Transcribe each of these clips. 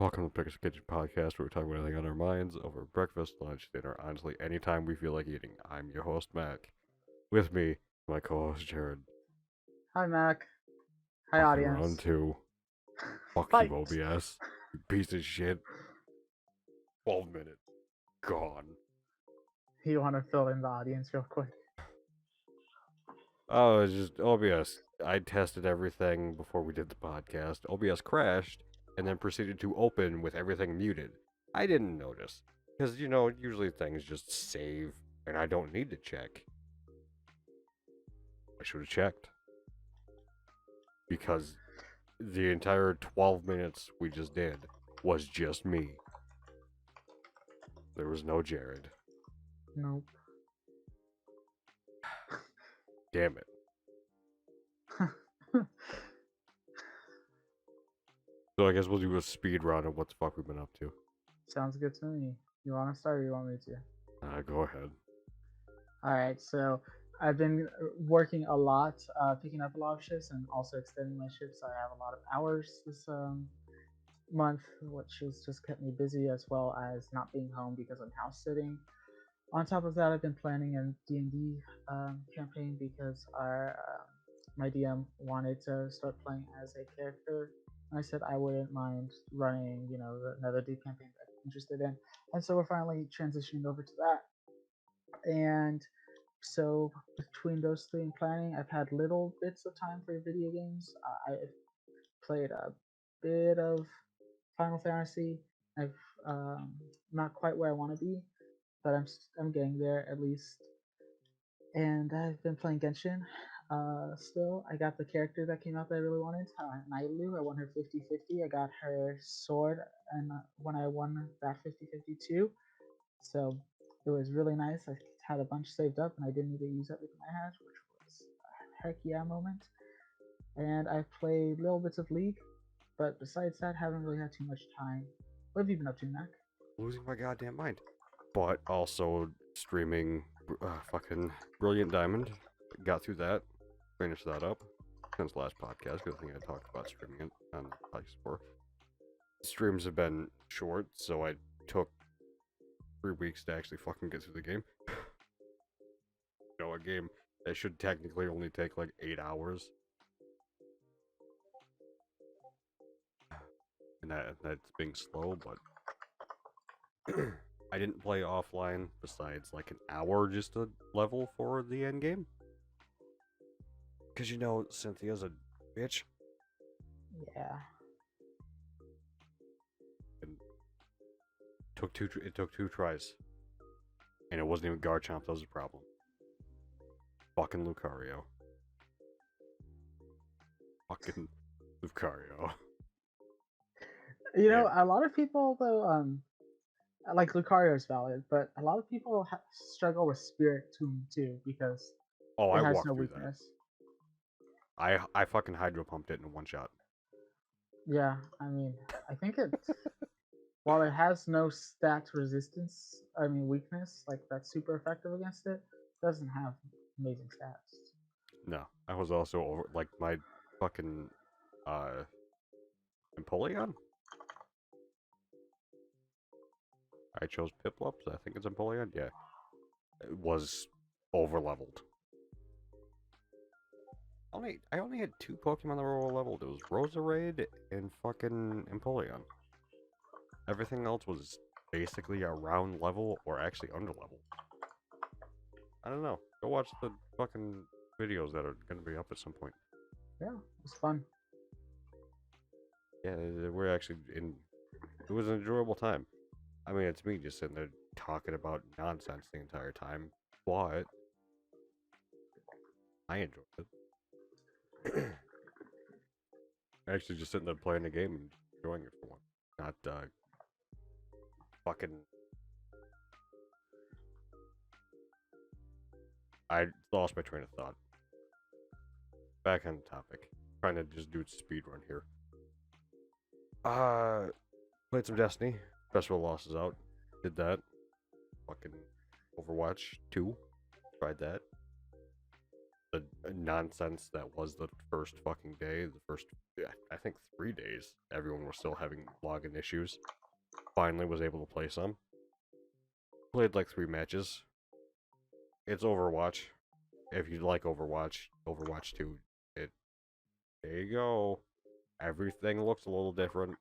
Welcome to Pickers Kitchen Podcast, where we talk about anything on our minds over breakfast, lunch, dinner, honestly, anytime we feel like eating. I'm your host, Mac. With me, my co-host, Jared. Hi, Mac. Hi, Fucking round audience. two. Fuck you, Fight! OBS. You piece of shit. 12 minutes. Gone. You want to fill in the audience real quick? Oh, it's just OBS. I tested everything before we did the podcast. OBS crashed and then proceeded to open with everything muted. I didn't notice. Because, usually things just save and I don't need to check. I should have checked. Because the entire 12 minutes we just did was just me. There was no Jared. Nope. Damn it. So I guess we'll do a speed run of what the fuck we've been up to. Sounds good to me. You want to start or you want me to? Go ahead. Alright, so I've been working a lot, picking up a lot of shifts and also extending my shifts. I have a lot of hours this month, which has just kept me busy as well as not being home because I'm house sitting. On top of that, I've been planning a D&D campaign because my DM wanted to start playing as a character. And I said I wouldn't mind running, another D campaign that I'm interested in. And so we're finally transitioning over to that. And so between those three and planning, I've had little bits of time for video games. I've played a bit of Final Fantasy. I've not quite where I want to be, but I'm getting there at least. And I've been playing Genshin. Still, I got the character that came out that I really wanted, Nailu. I won her 50-50. I got her sword, and when I won that 50-50 too. So it was really nice. I had a bunch saved up, and I didn't need to use everything I had, which was a heck yeah moment. And I've played little bits of League, but besides that, haven't really had too much time. What have you been up to, Mac? Losing my goddamn mind. But also streaming fucking Brilliant Diamond. Got through that. Finished that up. Since last podcast, because I think I talked about streaming it on the podcast before. Streams have been short, so I took 3 weeks to actually fucking get through the game. A game that should technically only take like 8 hours. And that's being slow, but I didn't play offline besides like an hour just a level for the end game. Because Cynthia's a bitch. Yeah. And it took two tries. And it wasn't even Garchomp that was the problem. Fucking Lucario. Fucking Lucario. A lot of people though, like Lucario is valid, but a lot of people struggle with Spirit Tomb too because Oh, it I has no walked through that. weakness. I fucking Hydro Pumped it in one shot. Yeah, I mean, I think it while it has no stat resistance, weakness, like that's super effective against it, doesn't have amazing stats. No, I was also over like my fucking Empoleon. I chose Piplup. I think it's Empoleon. Yeah, it was over leveled. I only had 2 Pokemon that were over leveled. It was Roserade and fucking Empoleon. Everything else was basically around level or actually under level. I don't know. Go watch the fucking videos that are going to be up at some point. Yeah, it's fun. Yeah, we're actually in. It was an enjoyable time. I mean, it's me just sitting there talking about nonsense the entire time, but I enjoyed it. Actually, just sitting there playing the game and enjoying it for one. Not fucking. I lost my train of thought. Back on the topic. Trying to just do a speed run here. Played some Destiny. Festival Lost is out. Did that. Fucking Overwatch 2. Tried that. the nonsense that was the first fucking day, the first, I think 3 days, everyone was still having login issues. Finally was able to play some. Played like 3 matches. It's Overwatch. If you like Overwatch, Overwatch 2, there you go. Everything looks a little different,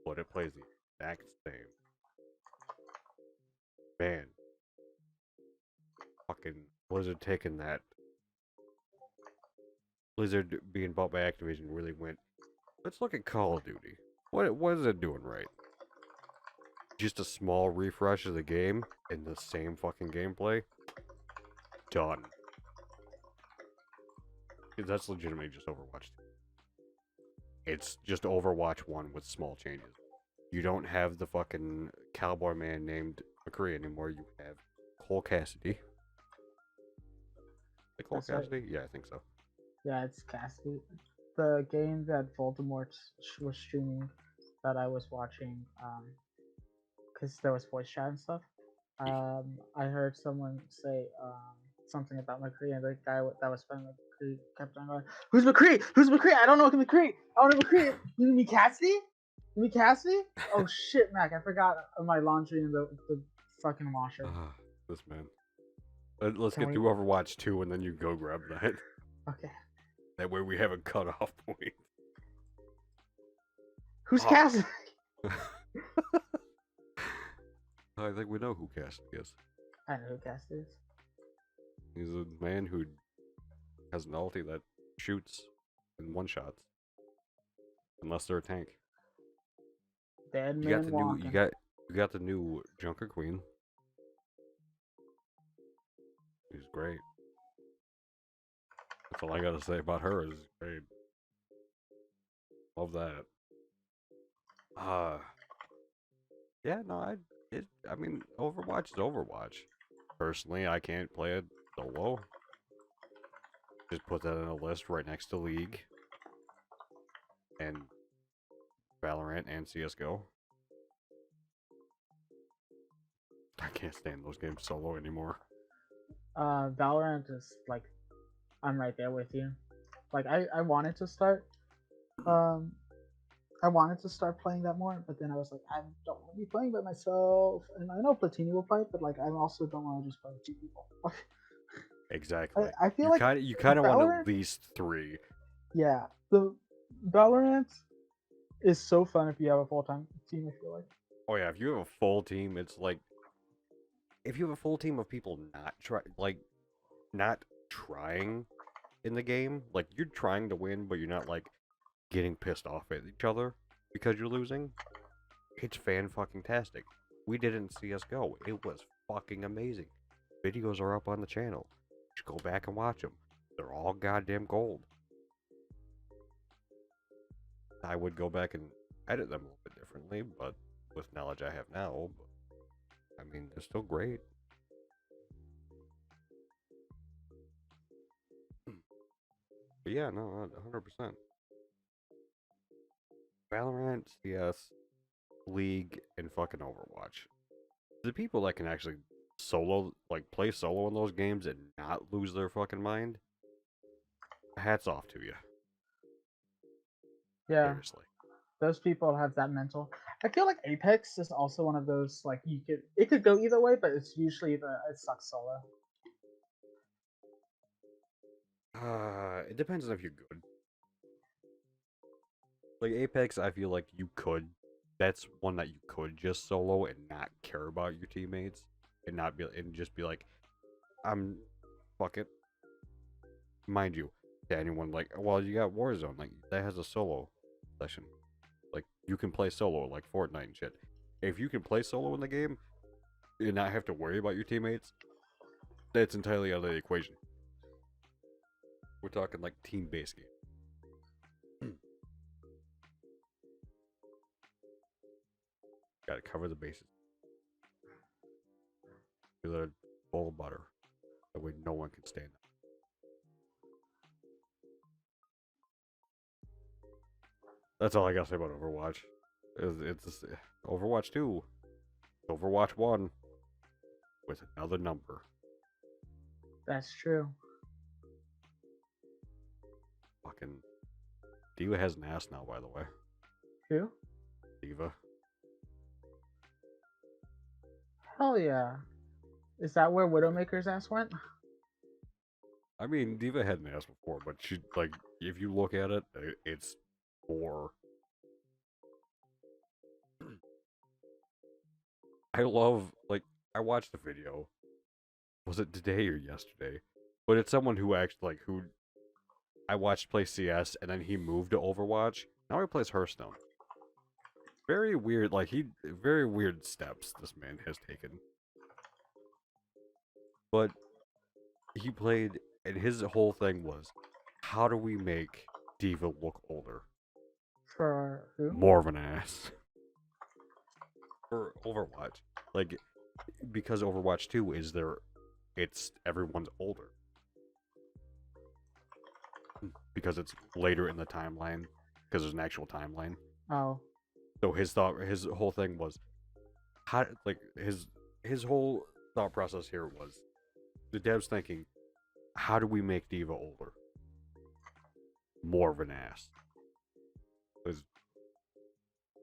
but it plays the exact same. Man, fucking Blizzard taking that. Blizzard being bought by Activision really went, let's look at Call of Duty. What is it doing right? Just a small refresh of the game and the same fucking gameplay. Done. That's legitimately just Overwatch 2. It's just Overwatch 1 with small changes. You don't have the fucking cowboy man named McCree anymore. You have Cole Cassidy. Like Cole That's right. Cassidy? Yeah, I think so. Yeah, it's Cassidy. The game that Voldemort was streaming that I was watching, because there was voice chat and stuff. I heard someone say something about McCree, and the guy that was playing McCree kept on going, "Who's McCree? Who's McCree? I don't know McCree. I don't know McCree. You mean Cassidy? You mean Cassidy? Oh shit, Mac! I forgot my laundry in the fucking washer. This man. Let's Can get we? through Overwatch 2 and then you go grab that. Okay. That way we have a cutoff point. Who's Oh. Cassidy? I think we know who Cassidy is. I know who Cassidy is. He's a man who has an ulti that shoots in one shots. Unless they're a tank. Dead You got man the walking. new you got the new Junker Queen. She's great. That's all I gotta say about her is great. Love that. Yeah, no, I mean, Overwatch is Overwatch. Personally, I can't play it solo. Just put that in a list right next to League and Valorant and CS:GO. I can't stand those games solo anymore. Valorant is like, I'm right there with you. Like I wanted to start, um, I wanted to start playing that more, but then I was like, I don't want to be playing by myself, and I know Platini will play, but like I also don't want to just play with 2 people. Exactly. I feel like you kind of want Valorant. at least 3. Yeah, the Valorant is so fun if you have a full time team. I feel like. Oh yeah, if you have a full team, it's like if you have a full team of people not trying in the game, like you're trying to win, but you're not like getting pissed off at each other because you're losing. It's fan-fucking-tastic. We did it in CS:GO. It was fucking amazing. Videos are up on the channel. Just go back and watch them. They're all goddamn gold. I would go back and edit them a little bit differently, but with knowledge I have now, I mean, they're still great. But yeah, no, 100%. Valorant, CS, League, and fucking Overwatch. The people that can actually play solo in those games and not lose their fucking mind, hats off to you. Yeah, Seriously. those people have that mental. I feel like Apex is also one of those like it could go either way, but it's usually it sucks solo. It depends on if you're good. Like Apex, I feel like you could. That's one that you could just solo and not care about your teammates, and just be like, I'm, fuck it. Mind you, to anyone like, well, you got Warzone, like that has a solo session. Like you can play solo like Fortnite and shit. If you can play solo in the game and not have to worry about your teammates, that's entirely out of the equation. We're talking like team-based game. Gotta cover the bases. Feel a bowl of butter. That way no one can stand up. That's all I gotta say about Overwatch. It's Overwatch 2. Overwatch 1 with another number. That's true. fucking Diva has an ass now, by the way. Who? Diva. Hell yeah. Is that where Widowmaker's ass went? I mean, Diva had an ass before, but she, like, if you look at it, it's more. I love, like, I watched the video. Was it today or yesterday? But it's someone who actually, like, who I watched play CS, and then he moved to Overwatch. Now he plays Hearthstone. Very weird, like, very weird steps this man has taken. But he played, and his whole thing was, how do we make Diva look older? For who? More of an ass. For Overwatch. Like, because Overwatch 2 is it's everyone's older. Because it's later in the timeline. Because there's an actual timeline. Oh. So his whole thing was, how, like, his whole thought process here was, the devs thinking, how do we make Diva older? More of an ass. Was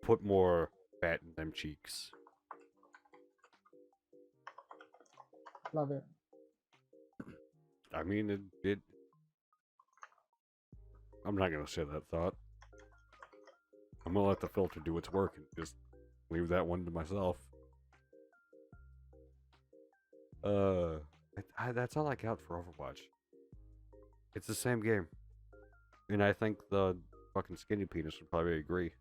put more fat in them cheeks. Love it. I mean, it I'm not gonna say that thought. I'm gonna let the filter do its work and just leave that one to myself. That's all I got for Overwatch. It's the same game, and I think the fucking skinny penis would probably agree.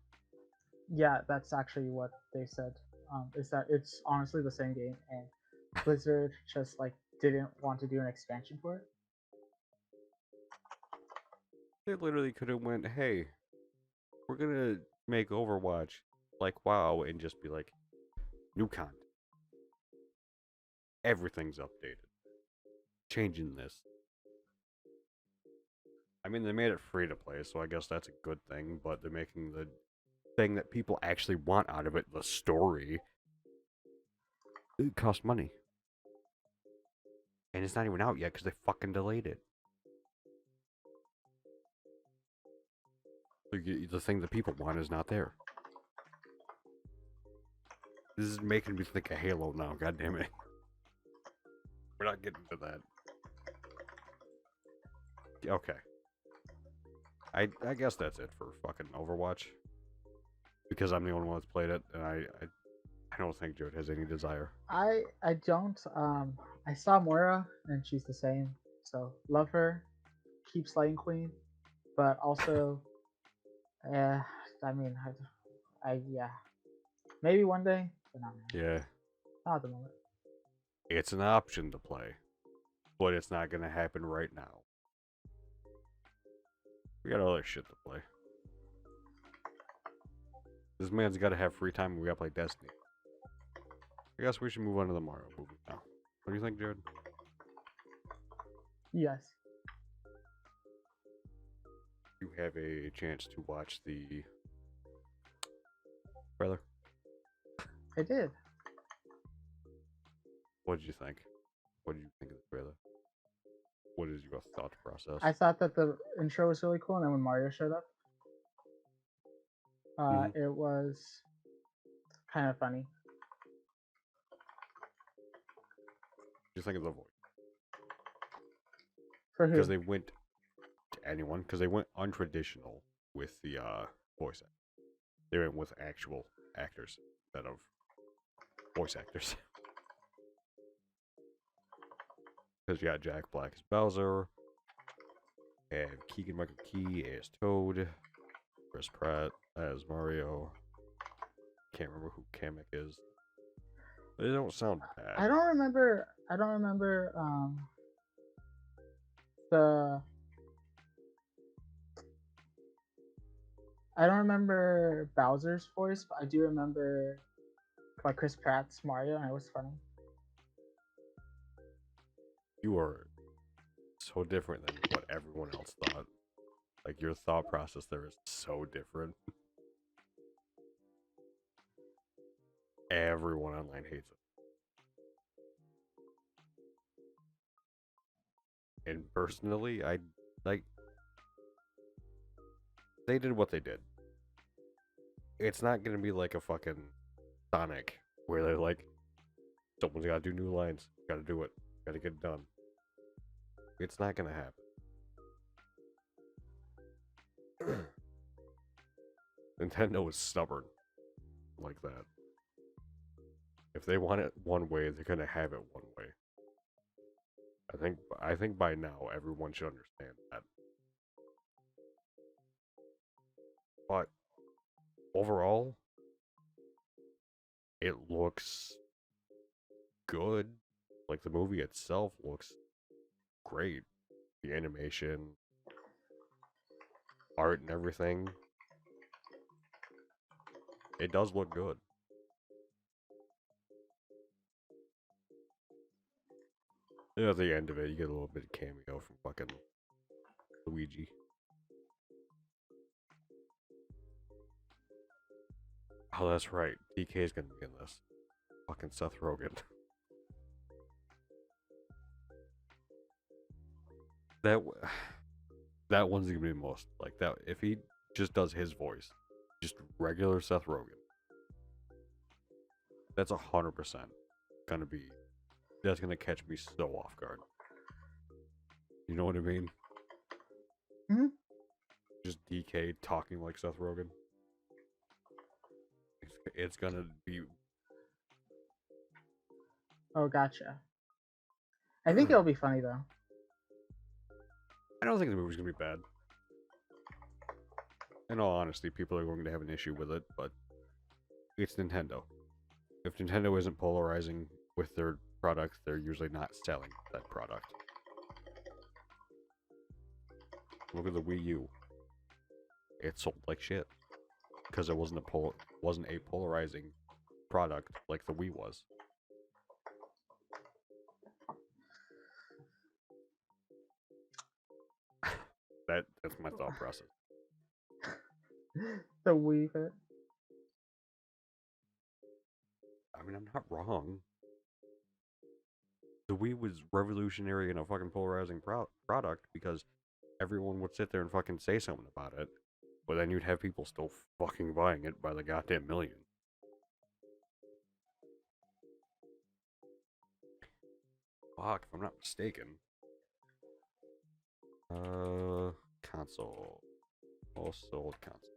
Yeah, that's actually what they said. Is that it's honestly the same game, and Blizzard just like didn't want to do an expansion for it. They literally could have went, "Hey, we're gonna make Overwatch like WoW," and just be like, "New content. Everything's updated. Changing this." I mean, they made it free to play, so I guess that's a good thing, but they're making the thing that people actually want out of it, the story, it costs money. And it's not even out yet because they fucking delayed it. The thing that people want is not there. This is making me think of Halo now, god damn it. We're not getting to that. Okay. I guess that's it for fucking Overwatch. Because I'm the only one that's played it, and I don't think Jared has any desire. I don't. I saw Moira, and she's the same. So love her. Keep slaying queen, but also, I mean, yeah, maybe one day, but not now. Yeah. Not at the moment. It's an option to play, but it's not gonna happen right now. We got other shit to play. This man's gotta have free time and we gotta play Destiny. I guess we should move on to the Mario movie now. What do you think, Jared? Yes. You have a chance to watch the trailer. I did. What did you think? What did you think of the trailer? What is your thought process? I thought that the intro was really cool, and then when Mario showed up, it was kind of funny. What do you think of the voice? For who? Because they went to anyone, because they went untraditional with the voice acting. They went with actual actors instead of voice actors. Because you got Jack Black as Bowser, and Keegan-Michael Key as Toad, Chris Pratt as Mario. Can't remember who Kamek is. They don't sound bad. I don't remember the. I don't remember Bowser's voice, but I do remember like Chris Pratt's Mario, and it was funny. You are so different than what everyone else thought. Like, your thought process there is so different. Everyone online hates it. And personally, I like. they did what they did. It's not gonna be like a fucking Sonic where they're like, someone's gotta do new lines, gotta do it, gotta get it done. It's not gonna happen. Nintendo is stubborn like that. If they want it one way, they're gonna have it one way. I think by now everyone should understand that. But overall, it looks good. Like the movie itself looks great. The animation, art, and everything. It does look good. And at the end of it, you get a little bit of cameo from fucking Luigi. Oh, that's right. DK is gonna be in this. Fucking Seth Rogen. That that one's gonna be the most like that. If he just does his voice, just regular Seth Rogen, that's 100% gonna be. That's gonna catch me so off guard. You know what I mean? Hmm. Just DK talking like Seth Rogen. It's gonna be. Oh, gotcha. I think it'll be funny though. I don't think the movie's gonna be bad. In all honesty, people are going to have an issue with it, but it's Nintendo. If Nintendo isn't polarizing with their product, they're usually not selling that product. Look at the Wii U. It sold like shit because it wasn't a polarizing product like the Wii was. That's my thought process. The Wii Fit. I mean, I'm not wrong. The Wii was revolutionary in a fucking polarizing product because everyone would sit there and fucking say something about it, but then you'd have people still fucking buying it by the goddamn million. Fuck, if I'm not mistaken. Console. Most sold console.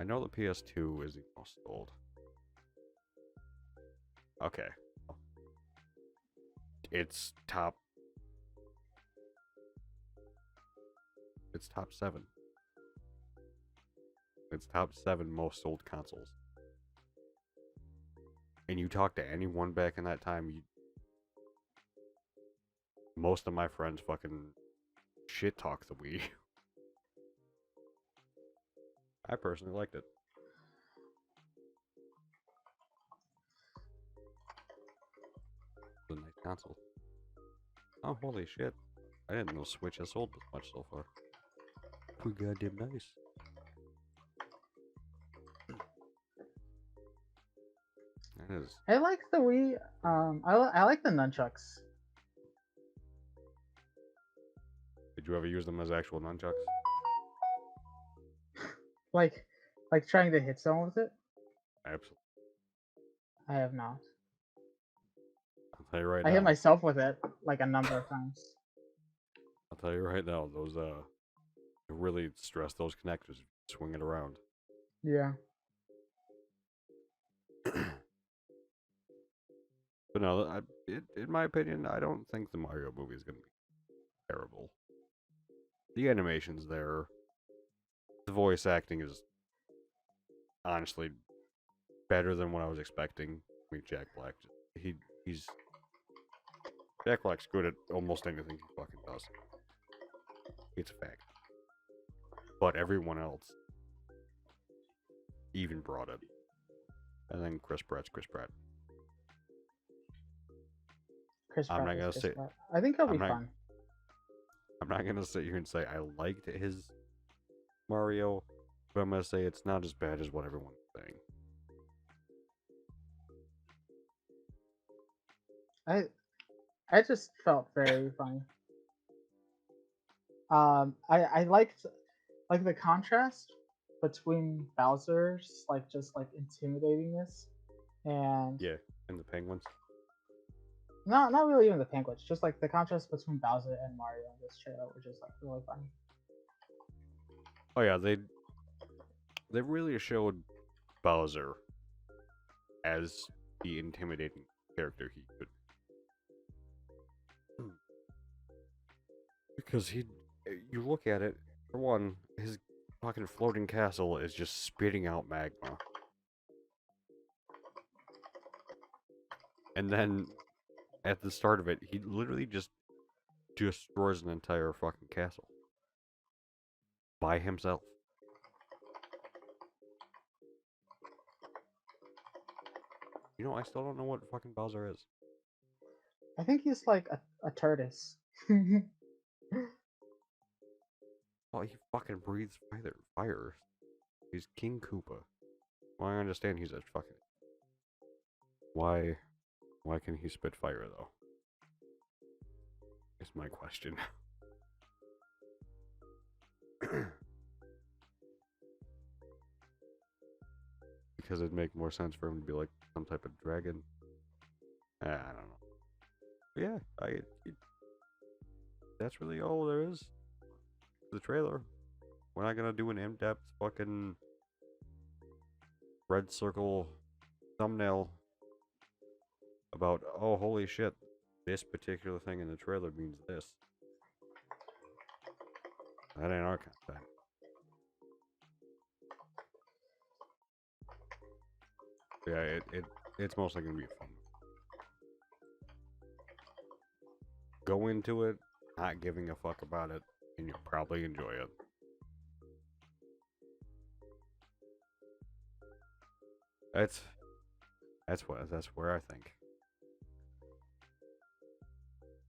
I know the PS2 is the most sold. Okay. It's top. It's top 7. It's top 7 most sold consoles. And you talk to anyone back in that time, most of my friends fucking shit talk the Wii. I personally liked it. It's a nice console. Oh, holy shit. I didn't know Switch has sold this much so far. Pretty goddamn nice. That is. I like the Wii. I like the nunchucks. Did you ever use them as actual nunchucks? Like, like trying to hit someone with it. Absolutely. I have not. I'll tell you right I now. hit myself with it like a number of times. I'll tell you right now. Those really stress those connectors. Swing it around. Yeah. But no, in my opinion, I don't think the Mario movie is gonna be terrible. The animation's there. The voice acting is honestly better than what I was expecting. I mean, Jack Black, he's Jack Black's good at almost anything he fucking does. It's a fact. But everyone else even brought it. And then Chris Pratt's Chris Pratt. Chris I'm Pratt not is gonna Chris say Pratt. I think it'll I'm be not fun. I'm not gonna sit here and say I liked his Mario, but I'm gonna say it's not as bad as what everyone's saying. I just felt very funny. I liked like the contrast between Bowser's like just like intimidatingness and Yeah, and the penguins. not really even the penguins, just like the contrast between Bowser and Mario in this trailer, which is like really funny. Oh yeah, they really showed Bowser as the intimidating character he could. Because you look at it, for one, his fucking floating castle is just spitting out magma. And then, at the start of it, he literally just destroys an entire fucking castle. By himself. You know, I still don't know what fucking Bowser is. I think he's like a tortoise. Well, he fucking breathes fire. He's King Koopa. Well, I understand he's a fucking... Why can he spit fire, though? Is my question. Because it'd make more sense for him to be like some type of dragon. I don't know. But yeah, that's really all there is. The trailer. We're not gonna do an in-depth fucking red circle thumbnail about, oh, holy shit, this particular thing in the trailer means this. That ain't our kind of thing. But yeah, it's mostly gonna be fun. Go into it not giving a fuck about it, and you'll probably enjoy it. That's where I think.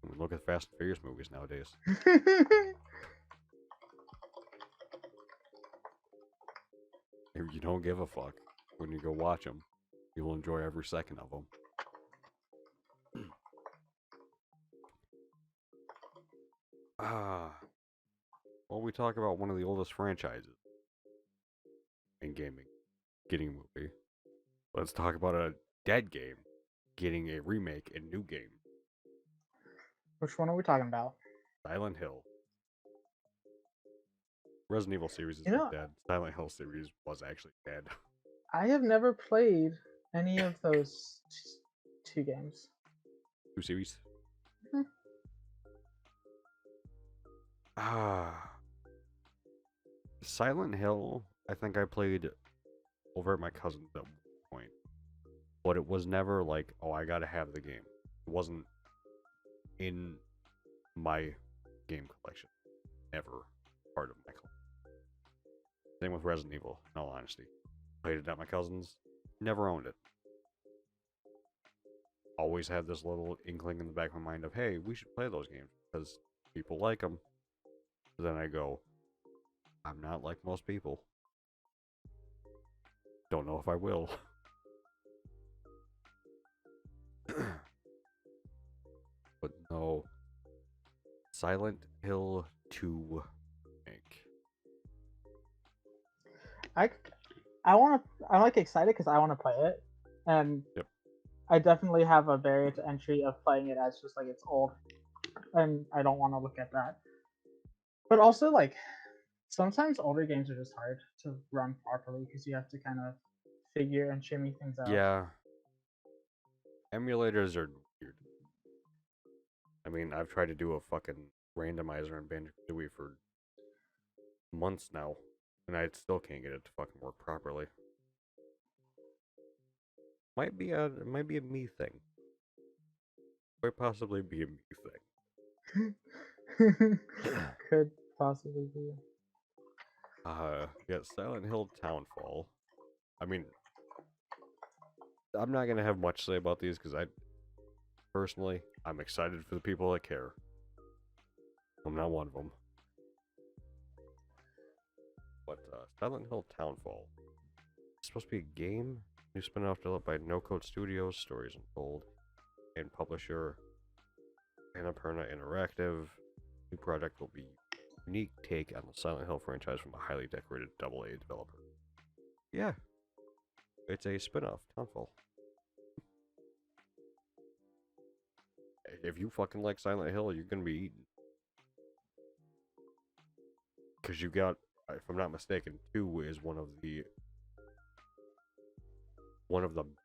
When we look at Fast and Furious movies nowadays. If you don't give a fuck when you go watch them, you'll enjoy every second of them. Well, we talk about one of the oldest franchises in gaming getting a movie. Let's talk about a dead game getting a remake and new game. Which one are we talking about? Silent Hill. Resident Evil series is You know, dead. Silent Hill series was actually dead. I have never played any of those two games. Two series? Mhm. Silent Hill, I think I played over at my cousin's at one point. But it was never like, oh, I gotta have the game. It wasn't in my game collection. Never part of my collection. Same with Resident Evil, in all honesty. Played it at my cousin's, never owned it. Always had this little inkling in the back of my mind of, hey, we should play those games because people like them. But then I go, I'm not like most people. Don't know if I will. But no. Silent Hill 2 make. I'm like excited because I want to play it, and Yep. I definitely have a barrier to entry of playing it as just like it's old, and I don't want to look at that. But also like sometimes older games are just hard to run properly because you have to kind of figure and shimmy things out. Yeah. Emulators are weird. I mean, I've tried to do a fucking randomizer on Banjo-Kazooie for months now, and I still can't get it to fucking work properly. Might be a me thing. Might possibly be a me thing. Could possibly be. Yeah, Silent Hill Townfall. I mean, I'm not gonna have much to say about these because personally, I'm excited for the people that care. I'm not one of them. But Silent Hill Townfall. It's supposed to be a game. New spin-off developed by No Code Studios, Stories Untold, and publisher Annapurna Interactive. New project will be unique take on the Silent Hill franchise from a highly decorated AA developer. Yeah, it's a spin-off, Townfall. If you fucking like Silent Hill, you're gonna be eating. Because you got, if I'm not mistaken, 2 is one of the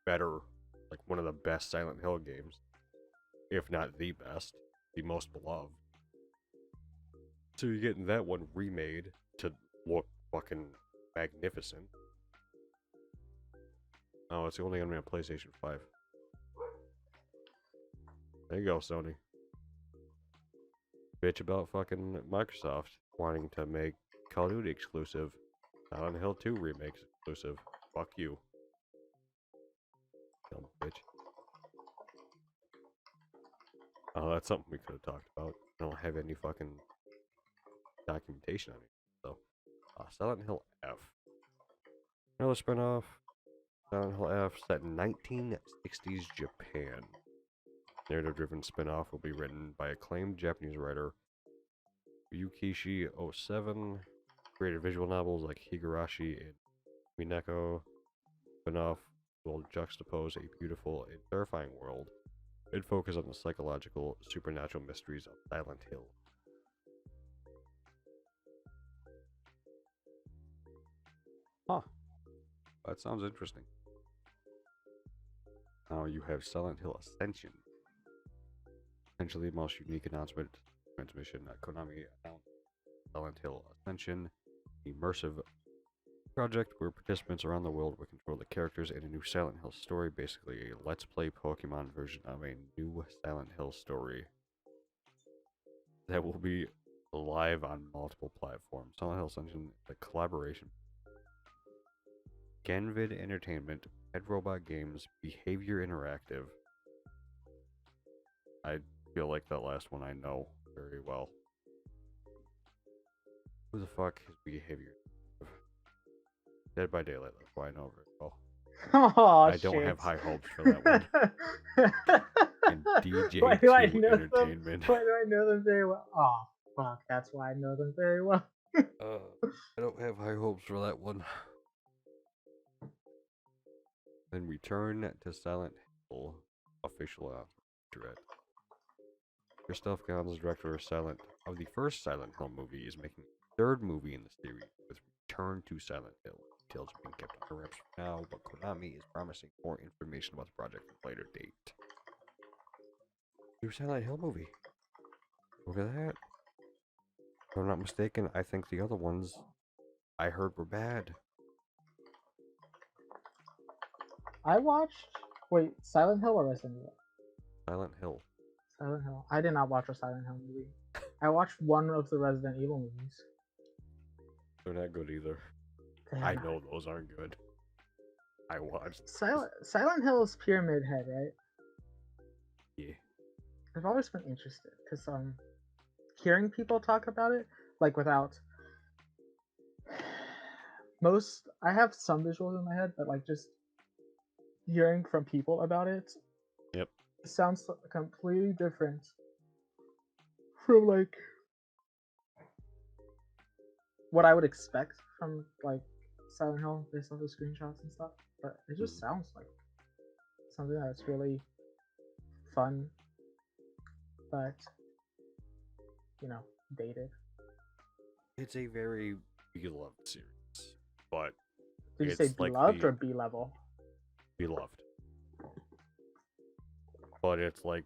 better, like one of the best Silent Hill games, if not the best, the most beloved. So you're getting that one remade to look fucking magnificent. Oh, it's only gonna be on PlayStation 5. There you go, Sony. Bitch about fucking Microsoft wanting to make Call of Duty exclusive. Silent Hill 2 remakes exclusive. Fuck you. Dumb bitch. Oh, that's something we could have talked about. I don't have any fucking documentation on it. So, Silent Hill F. Another spinoff. Silent Hill F set in 1960s Japan. Narrative-driven spin-off will be written by acclaimed Japanese writer Yukishi Osseven. Created visual novels like Higurashi and Mineko. Spin-off will juxtapose a beautiful and terrifying world and focus on the psychological, supernatural mysteries of Silent Hill. Huh. That sounds interesting. Now you have Silent Hill Ascension. Potentially the most unique announcement transmission that Konami announced. Silent Hill Ascension, immersive project where participants around the world will control the characters in a new Silent Hill story, basically a Let's Play Pokemon version of a new Silent Hill story that will be live on multiple platforms. Silent Hill Ascension is a collaboration. Genvid Entertainment, Head Robot Games, Behavior Interactive. I feel like that last one I know very well. Who the fuck is Behavior? Dead by Daylight, that's why I know very well. Oh, I don't have high hopes for that one. And DJ2 Entertainment. Why do I know them very well? Oh, fuck, that's why I know them very well. I don't have high hopes for that one. Then Return to Silent Hill official announcement. Christoph Gans, director of the first Silent Hill movie, is making a third movie in the series with Return to Silent Hill. Details are being kept under wraps for now, but Konami is promising more information about the project at a later date. New Silent Hill movie. Look at that. If I'm not mistaken, I think the other ones I heard were bad. I watched. Wait, Silent Hill or Resident Evil? Silent Hill. Silent Hill. I did not watch a Silent Hill movie. I watched one of the Resident Evil movies. They're not good either. I know those aren't good. I watched. Silent Hill is Pyramid Head, right? Yeah. I've always been interested because hearing people talk about it, like without I have some visuals in my head, but like just hearing from people about it, yep, it sounds completely different from like what I would expect from like Silent Hill based on the screenshots and stuff. But it just sounds like something that's really fun, but dated. It's a very beloved series, but did you say beloved or B level? Beloved, but it's like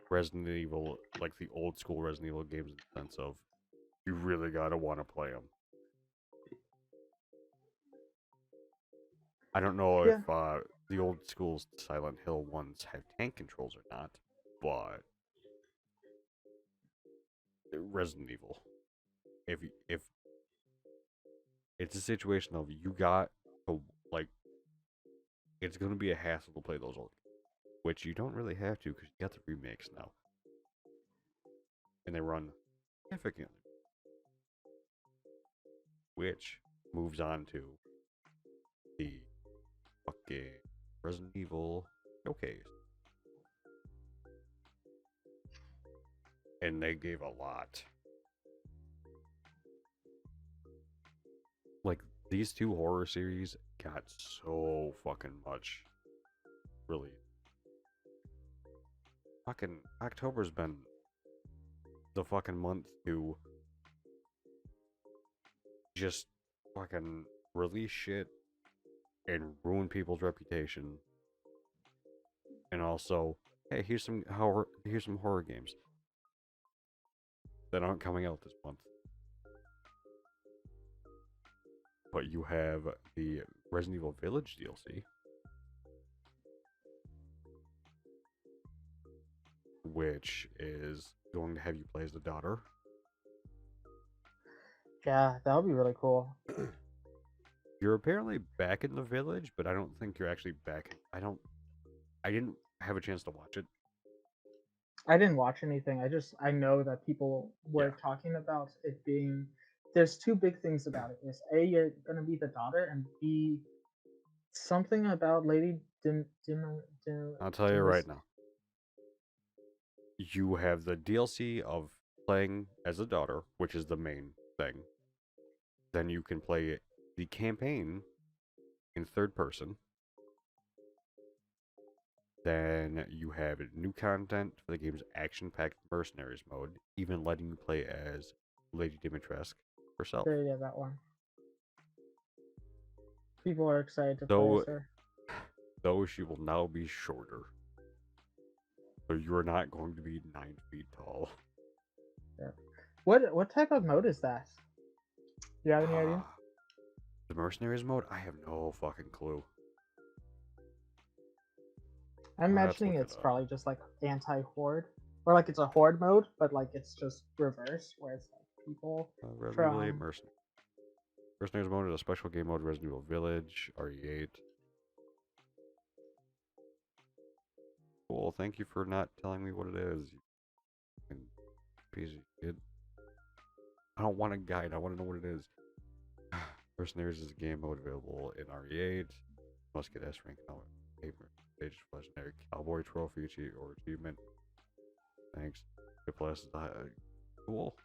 Resident Evil, like the old school Resident Evil games in the sense of you really gotta want to play them. I don't know if the old school Silent Hill ones have tank controls or not, but Resident Evil, if it's a situation of you got to, like, it's gonna be a hassle to play those old games, which you don't really have to because you got the remakes now, and they run significantly, which moves on to the fucking Resident Evil showcase. And they gave a lot. these two horror series got so fucking much. Really. Fucking October's been the fucking month to just fucking release shit and ruin people's reputation. And also, hey, here's some horror games that aren't coming out this month. But you have the Resident Evil Village DLC, which is going to have you play as the daughter. Yeah, that would be really cool. You're apparently back in the village, but I don't think you're actually back. I didn't have a chance to watch it. I didn't watch anything. I know that people were talking about it being. There's two big things about it. Is A, you're gonna be the daughter, and B, something about Lady I'll tell you right now. You have the DLC of playing as a daughter, which is the main thing. Then you can play the campaign in third person. Then you have new content for the game's action-packed mercenaries mode, even letting you play as Lady Dimitrescu herself. Yeah, that one. People are excited to play as her. Though she will now be shorter. So you're not going to be 9 feet tall. Yeah. What type of mode is that? Do you have any idea? The mercenaries mode? I have no fucking clue. I'm imagining it's probably just like anti-horde, or like it's a horde mode, but like it's just reverse, where it's like people from Mercenaries mode is a special game mode. Resident Evil Village RE8. Cool. Thank you for not telling me what it is. You piece of shit. I don't want a guide. I want to know what it is. Mercenaries is a game mode available in RE8. Must get S rank now. Stage legendary cowboy trophy or achievement. Thanks. Plus, cool.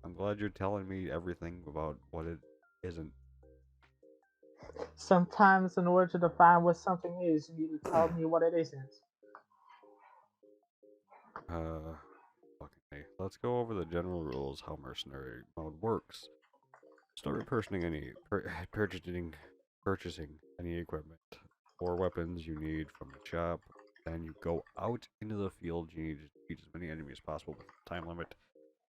I'm glad you're telling me everything about what it isn't. Sometimes, in order to define what something is, you need to tell me what it isn't. Fucking hey. Let's go over the general rules how mercenary mode works. Start purchasing any equipment or weapons you need from the shop. Then you go out into the field. You need to defeat as many enemies as possible with a time limit.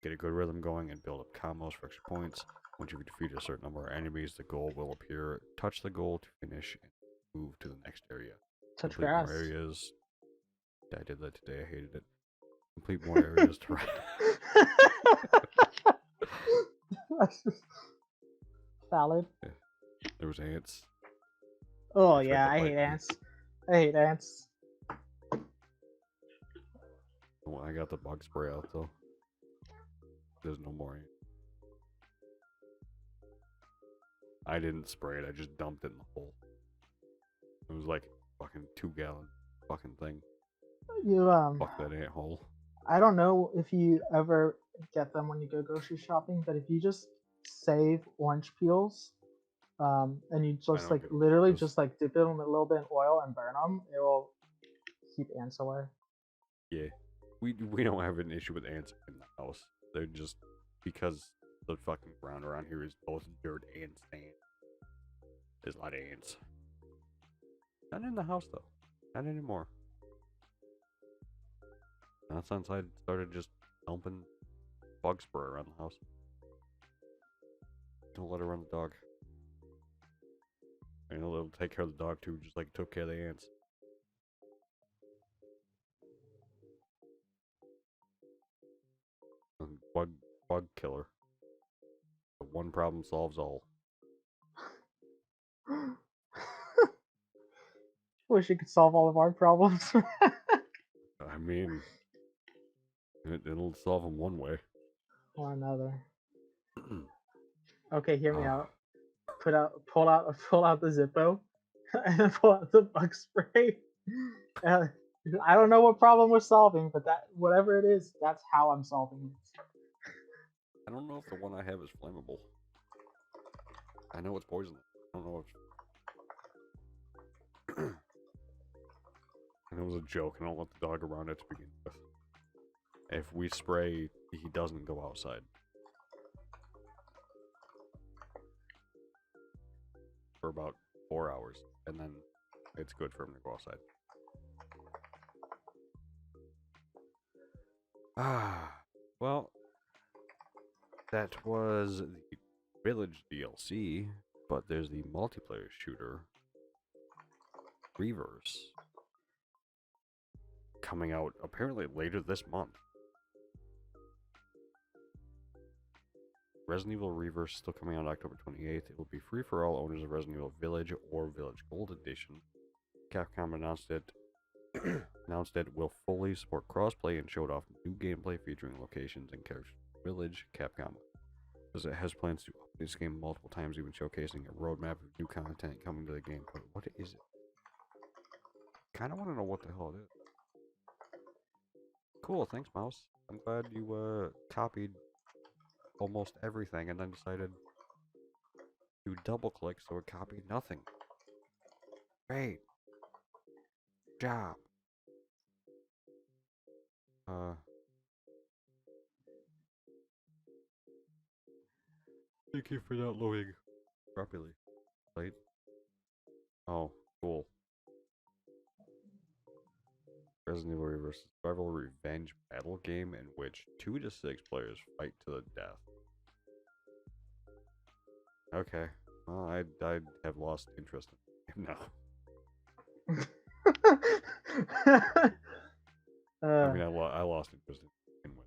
Get a good rhythm going and build up combos for extra points. Once you defeat a certain number of enemies, the goal will appear. Touch the goal to finish and move to the next area. Touch Complete grass. More areas. Yeah, I did that today. I hated it. Complete more areas to ride. Valid. Yeah. There was ants. Oh yeah, I hate ants. I hate ants. Oh, I got the bug spray out though. There's no more ants. I didn't spray it. I just dumped it in the hole. It was like fucking 2-gallon fucking thing. Fuck that ant hole. I don't know if you ever get them when you go grocery shopping, but if you just save orange peels, and you just like literally just like dip it in a little bit in oil and burn them, it will keep ants away. Yeah, we don't have an issue with ants in the house. They're just because the fucking ground around here is both dirt and sand. There's a lot of ants. Not in the house though. Not anymore. Now since I started just dumping bug spray around the house. Don't let her run the dog. I know it'll take care of the dog too, just like it took care of the ants. Bug killer. The one problem solves all. Wish you could solve all of our problems. I mean, it'll solve them one way. Or another. Okay, hear me out. Pull out the Zippo, and pull out the bug spray. I don't know what problem we're solving, but that whatever it is, that's how I'm solving it. I don't know if the one I have is flammable. I know it's poisonous. I don't know if I know it was a joke. I don't let the dog around it to begin with. If we spray, he doesn't go outside for about 4 hours, and then it's good for him to go outside. Well, that was the Village DLC, but there's the multiplayer shooter Reverse coming out apparently later this month. Resident Evil Reverse still coming out October 28th. It will be free for all owners of Resident Evil Village or Village Gold Edition. Capcom announced it will fully support crossplay and showed off new gameplay featuring locations and characters from Village. Capcom says it has plans to update this game multiple times, even showcasing a roadmap of new content coming to the game. But what is it? Kind of want to know what the hell it is. Cool, thanks, Mouse. I'm glad you copied almost everything and then decided to double click so it copied nothing. Great job. Thank you for not loading properly. Right? Oh, cool. Resident Evil Reverse is a survival revenge battle game in which 2 to 6 players fight to the death. Okay. Well, I have lost interest in the game now. I mean, I lost interest in it.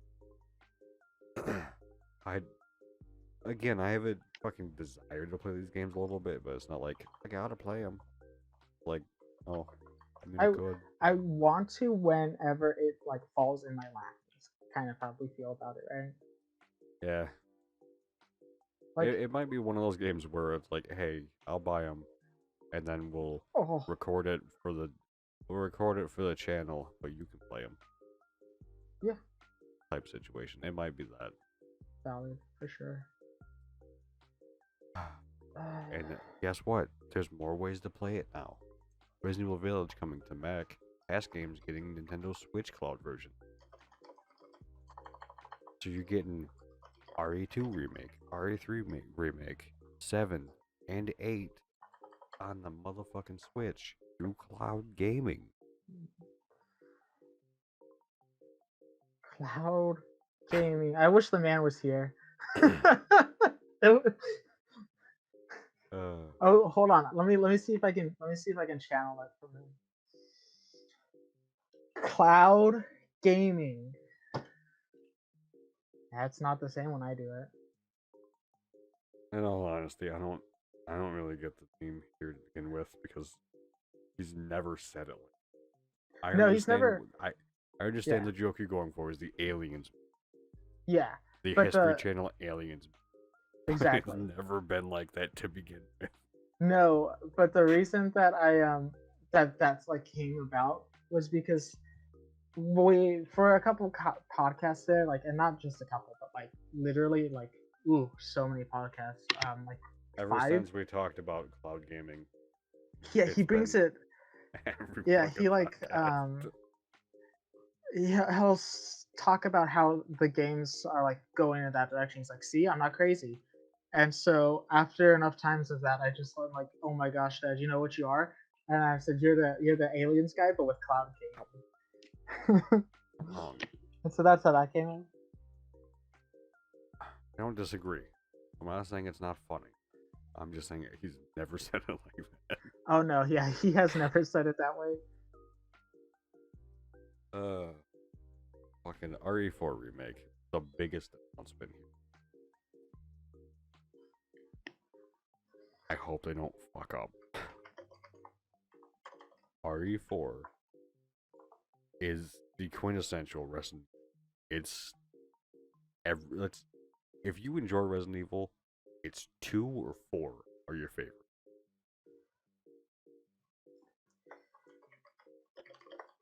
I have a fucking desire to play these games a little bit, but it's not like I gotta play them. Like, oh, I mean, I could. I want to whenever it like falls in my lap. It's kind of how we feel about it, right? Yeah. Like it might be one of those games where it's like, hey, I'll buy them, and then we'll record it for the channel, but you can play them. Yeah. Type situation. It might be that. Valid for sure. And guess what? There's more ways to play it now. Resident Evil Village coming to Mac. Past games getting Nintendo Switch Cloud version. So you're getting RE2 remake, RE3 remake, 7 and 8 on the motherfucking Switch through cloud gaming. Cloud gaming. I wish the man was here. Oh, hold on. Let me see if I can channel it from him. Cloud gaming. That's not the same when I do it. In all honesty, I don't really get the theme here to begin with because he's never said it. He's never. I understand the joke you're going for is the aliens. Yeah. The History Channel aliens. Exactly. It's never been like that to begin with. No, but the reason that I that's like came about was because we for a couple podcasts there, like, and not just a couple, but like literally like so many podcasts, like ever 5? Since we talked about cloud gaming. Yeah, he brings it. Yeah, he like he'll talk about how the games are like going in that direction. He's like, see, I'm not crazy. And so after enough times of that, I just went like, oh my gosh, Dad, you know what you are? And I said, you're the aliens guy, but with cloud gaming. And so that's how that came in. I don't disagree. I'm not saying it's not funny. I'm just saying he's never said it like that. Oh no, yeah, he has never said it that way. Fucking RE4 remake, the biggest announcement here. I hope they don't fuck up. RE4 is the quintessential Resident Evil. If you enjoy Resident Evil, it's 2 or 4 are your favorite.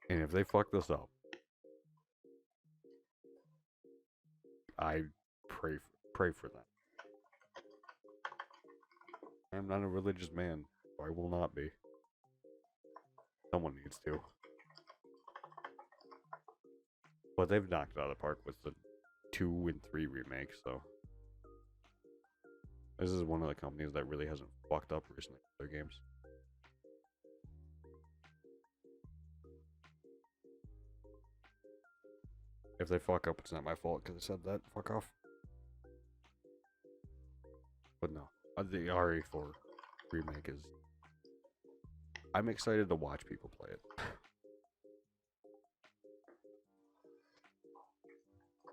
And if they fuck this up, I pray for them. I am not a religious man, so I will not be. Someone needs to. But they've knocked it out of the park with the 2 and 3 remakes, so. This is one of the companies that really hasn't fucked up recently with their games. If they fuck up, it's not my fault because I said that. Fuck off. But no, the RE4 remake is. I'm excited to watch people play it.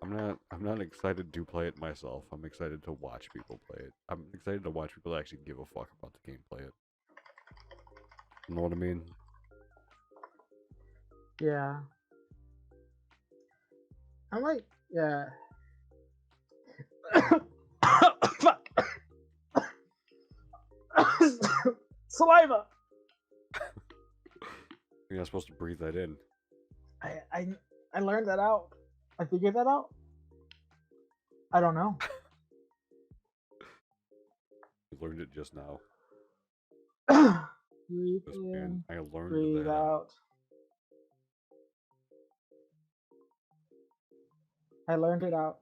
I'm not excited to play it myself. I'm excited to watch people play it. I'm excited to watch people actually give a fuck about the game, play it. You know what I mean? Yeah. I'm like, yeah. Fuck. Saliva. You're not supposed to breathe that in. I learned that out. I figured that out. I don't know. You learned it just now. Breathe Just in, man, I learned breathe that out. I learned it out.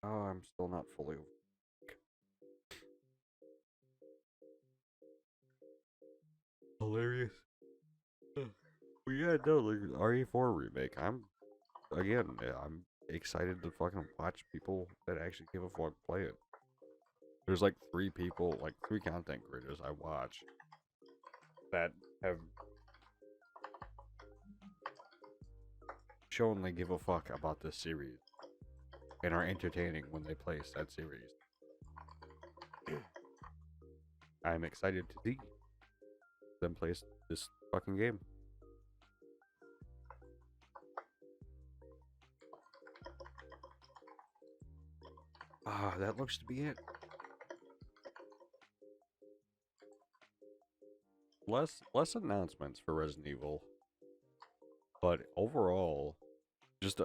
Oh, I'm still not fully. Hilarious. Well, yeah, no, like RE4 remake. I'm excited to fucking watch people that actually give a fuck play it. There's like 3 people, like 3 content creators I watch that have shown they give a fuck about this series and are entertaining when they play said series. I'm excited to see them play this fucking game. Ah, that looks to be it. Less announcements for Resident Evil, but overall, just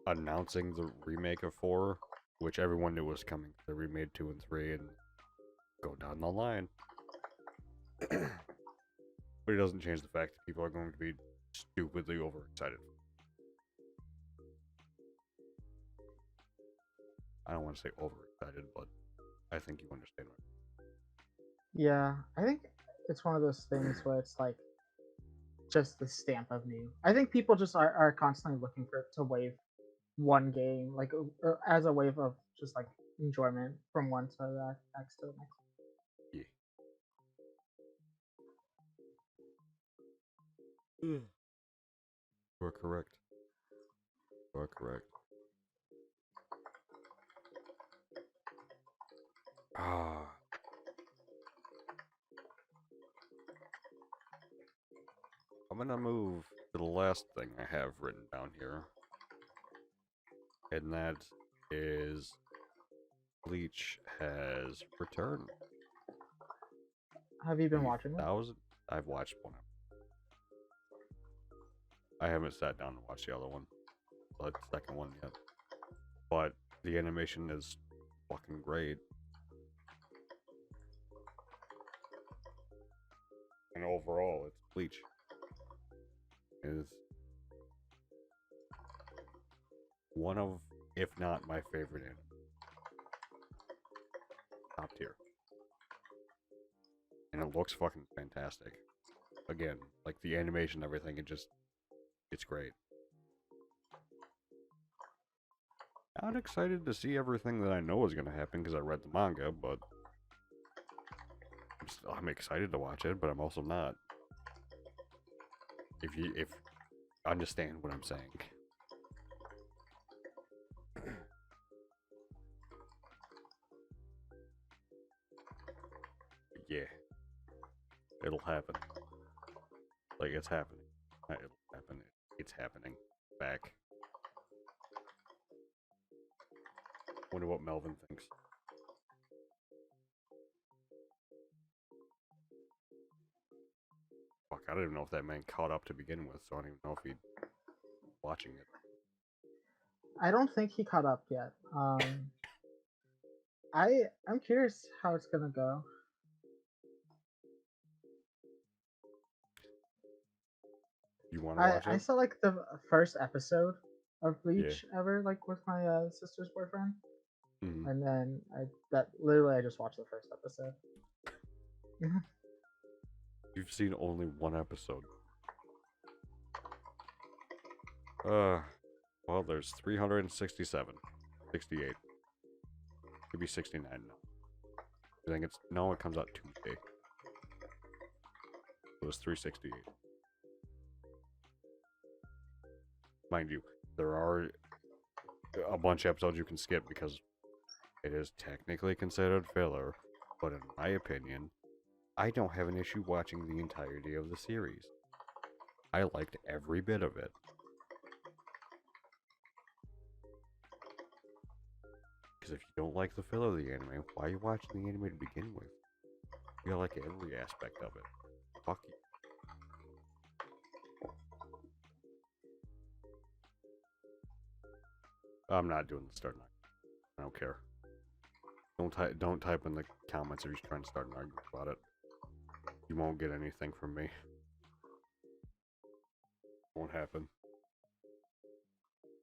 announcing the remake of 4, which everyone knew was coming. They remade 2 and 3 and go down the line. But it doesn't change the fact that people are going to be stupidly overexcited. I don't want to say overexcited, but I think you understand what Yeah, I think it's one of those things where it's like just the stamp of new. I think people just are constantly looking for to wave one game like as a wave of just like enjoyment from one to the next to the next. yeah. You are correct. You are correct. Ah. I'm gonna move to the last thing I have written down here. And that is Bleach has returned. Have you been watching it? I've watched one. I haven't sat down and watched the other one, the second one yet. But the animation is fucking great. And overall, it's Bleach. Is one of, if not my favorite anime. Top tier. And it looks fucking fantastic. Again, like the animation, everything, it's great. Not excited to see everything that I know is going to happen because I read the manga, but I'm excited to watch it, but I'm also not. If understand what I'm saying. Yeah. It'll happen. Like, it's happening. It'll happen. It's happening. Back. Wonder what Melvin thinks. Fuck, I don't even know if that man caught up to begin with, so I don't even know if he's watching it. I don't think he caught up yet. I'm curious how it's gonna go. You want to I watch I it? saw like the first episode of Yeah. Bleach ever, like with my sister's boyfriend, Hmm. and then I just watched the first episode. You've seen only one episode. Uh, well, there's 367. 68. Could be 69 now. I think it's, no, it comes out Tuesday. So it's 368. Mind you, there are a bunch of episodes you can skip because it is technically considered filler, but in my opinion, I don't have an issue watching the entirety of the series. I liked every bit of it. Because if you don't like the filler of the anime, why are you watching the anime to begin with? You gotta like every aspect of it. Fuck you. I'm not doing the start. I don't care. Don't type in the comments if you're trying to start an argument about it. You won't get anything from me. Won't happen.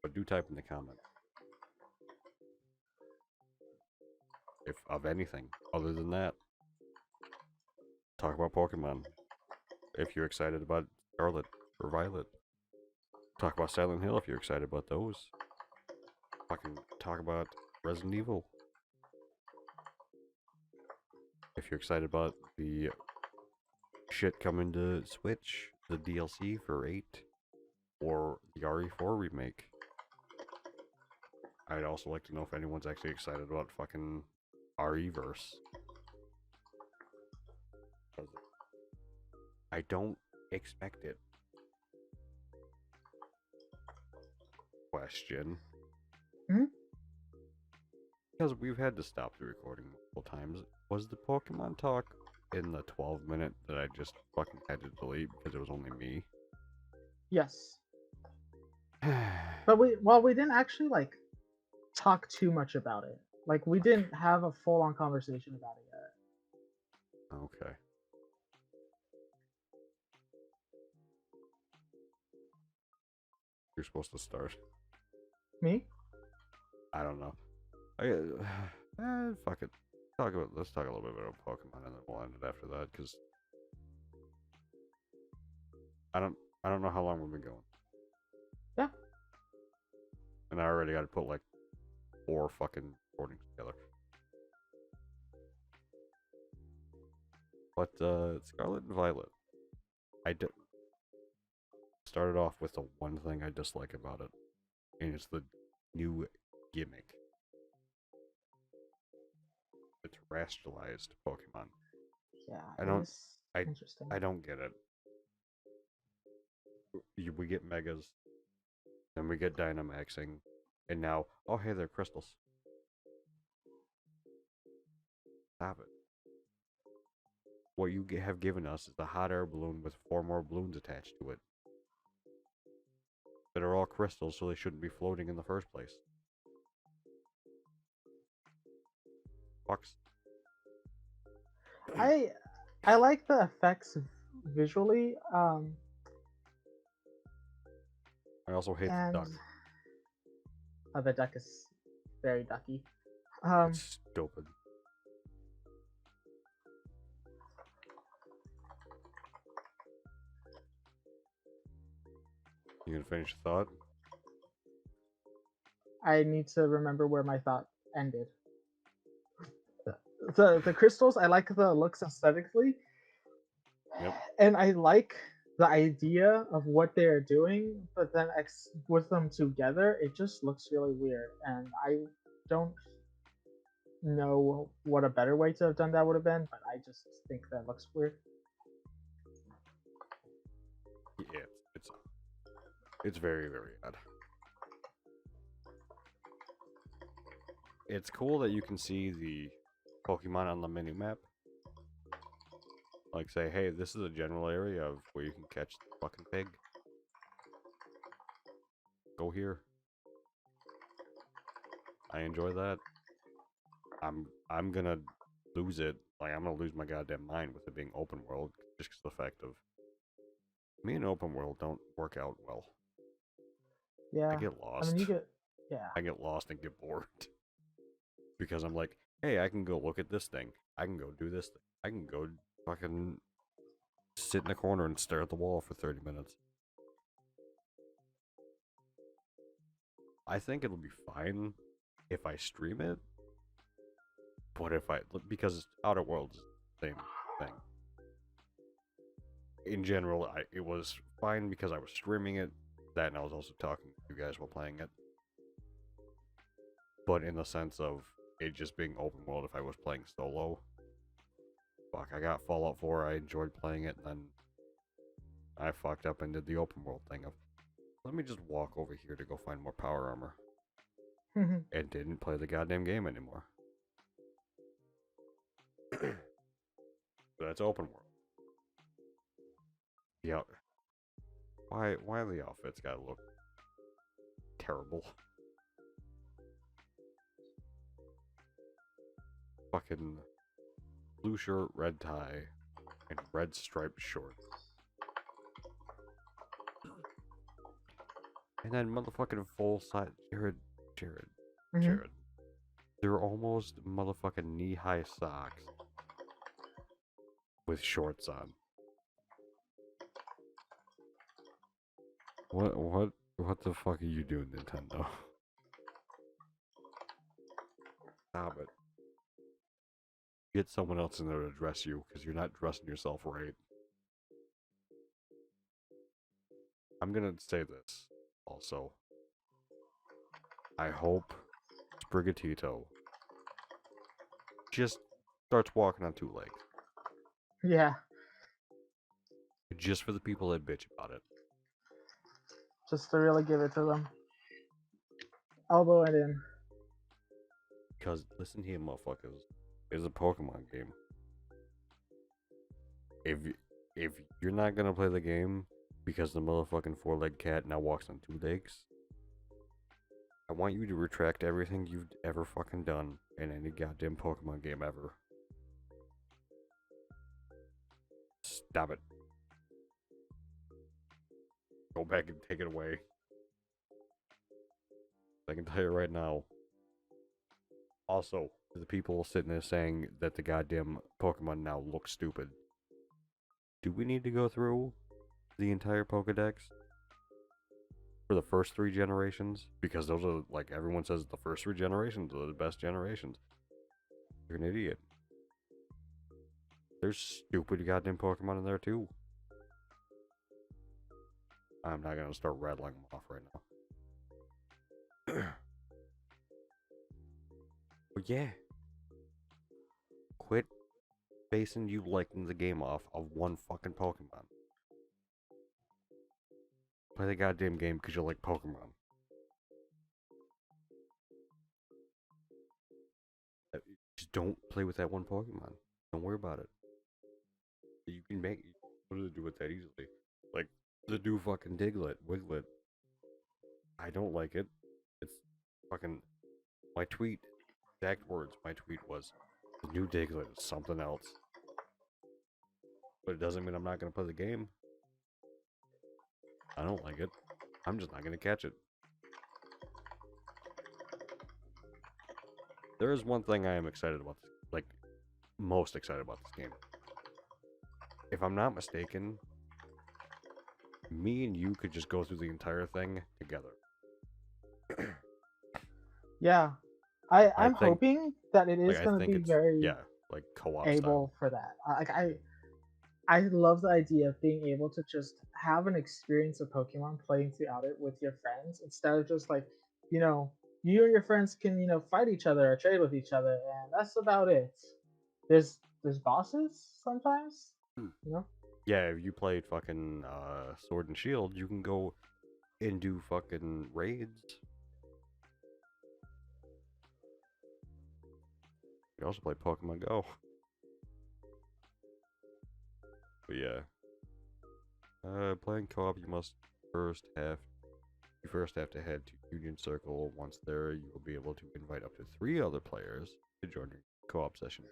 But do type in the comments. If of anything other than that. Talk about Pokemon. If you're excited about Scarlet or Violet. Talk about Silent Hill if you're excited about those. Fucking talk about Resident Evil. If you're excited about the shit coming to Switch, the DLC for 8, or the RE4 remake. I'd also like to know if anyone's actually excited about fucking RE-verse. I don't expect it. Question. Hmm? Because we've had to stop the recording multiple times. Was the Pokemon talk in the 12-minute that I just fucking had to delete because it was only me? Yes, but we didn't actually like talk too much about it. Like we didn't have a full on conversation about it yet. Okay. You're supposed to start. Me? I don't know. Fuck it. Let's talk a little bit about Pokemon and then we'll end it after that because I don't know how long we've been going. Yeah. And I already got to put like 4 fucking recordings together. But Scarlet and Violet, started off with the one thing I dislike about it, and it's the new gimmick. It's racialized Pokemon. Yeah, I it don't, was I, interesting. I don't get it. We get Megas, then we get Dynamaxing, and now, oh hey, they're crystals. Stop it. What you have given us is a hot air balloon with 4 more balloons attached to it. That are all crystals, so they shouldn't be floating in the first place. Fucks. I I like the effects visually, I also hate the and duck. the duck is very ducky. It's stupid. You gonna finish the thought? I need to remember where my thought ended. The crystals, I like the looks aesthetically, Yep. and I like the idea of what they're doing, but then with them together, it just looks really weird, and I don't know what a better way to have done that would have been, but I just think that looks weird. Yeah, it's very, very odd. It's cool that you can see the Pokemon on the mini map. Like say, hey, this is a general area of where you can catch the fucking pig. Go here. I enjoy that. I'm gonna lose it. Like I'm gonna lose my goddamn mind with it being open world, just 'cause the fact of me and open world don't work out well. I Yeah. get I mean, you lost. get. Yeah. I get lost and get bored because I'm like, hey, I can go look at this thing. I can go do this thing. I can go fucking sit in a corner and stare at the wall for 30 minutes. I think it'll be fine if I stream it, but if I because Outer Worlds is the same thing. In general, it was fine because I was streaming it. That and I was also talking to you guys while playing it. But in the sense of it just being open world, if I was playing solo, fuck, I got Fallout 4. I enjoyed playing it, and then I fucked up and did the open world thing of let me just walk over here to go find more power armor, and didn't play the goddamn game anymore. So that's open world. Yeah. Why the outfits gotta look terrible? Fucking blue shirt, red tie, and red striped shorts. And then motherfucking full size Jared. They're almost motherfucking knee-high socks with shorts on. What the fuck are you doing, Nintendo? Stop it. Get someone else in there to dress you, because you're not dressing yourself right. I'm gonna say this, also. I hope Sprigatito just starts walking on two legs. Yeah. Just for the people that bitch about it. Just to really give it to them. Elbow it in. Because, listen here, motherfuckers. It's a Pokemon game. If you're not gonna play the game because the motherfucking four-legged cat now walks on two legs, I want you to retract everything you've ever fucking done in any goddamn Pokemon game ever. Stop it. Go back and take it away. I can tell you right now. Also, the people sitting there saying that the goddamn Pokemon now look stupid. Do we need to go through the entire Pokedex for the first 3 generations? Because those are, like, everyone says the first 3 generations are the best generations. You're an idiot. There's stupid goddamn Pokemon in there too. I'm not gonna start rattling them off right now. But yeah. Quit basing you liking the game off of one fucking Pokemon. Play the goddamn game because you like Pokemon. Just don't play with that one Pokemon. Don't worry about it. You can make what do they do with that easily? Like the new fucking Wiglet. I don't like it. It's fucking my tweet. Exact words. My tweet was the new Diglett is something else. But it doesn't mean I'm not gonna play the game. I don't like it. I'm just not gonna catch it. There is one thing I am excited about, like, most excited about this game. If I'm not mistaken, me and you could just go through the entire thing together. Yeah. I'm hoping that it is going to be very like co-op able style. for that. I love the idea of being able to just have an experience of Pokemon playing throughout it with your friends instead of just like, you and your friends can, fight each other or trade with each other, and that's about it. There's bosses sometimes, Yeah, if you played fucking Sword and Shield, you can go and do fucking raids. You also play Pokemon Go. But yeah. Playing co-op, you first have to head to Union Circle. Once there, you will be able to invite up to 3 other players to join your co-op session.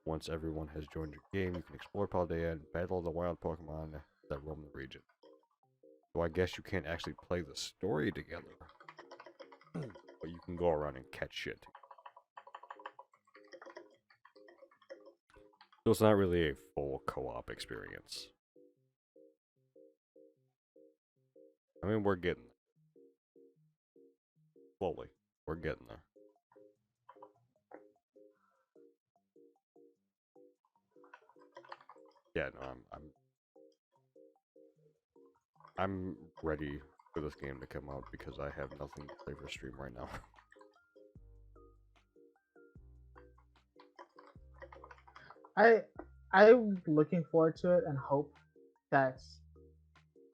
Once everyone has joined your game, you can explore Paldea and battle the wild Pokemon that roam the region. So I guess you can't actually play the story together, but you can go around and catch shit. So it's not really a full co-op experience. I mean, we're getting there. Slowly. We're getting there. Yeah, no, I'm ready for this game to come out because I have nothing to play for stream right now. I'm looking forward to it and hope that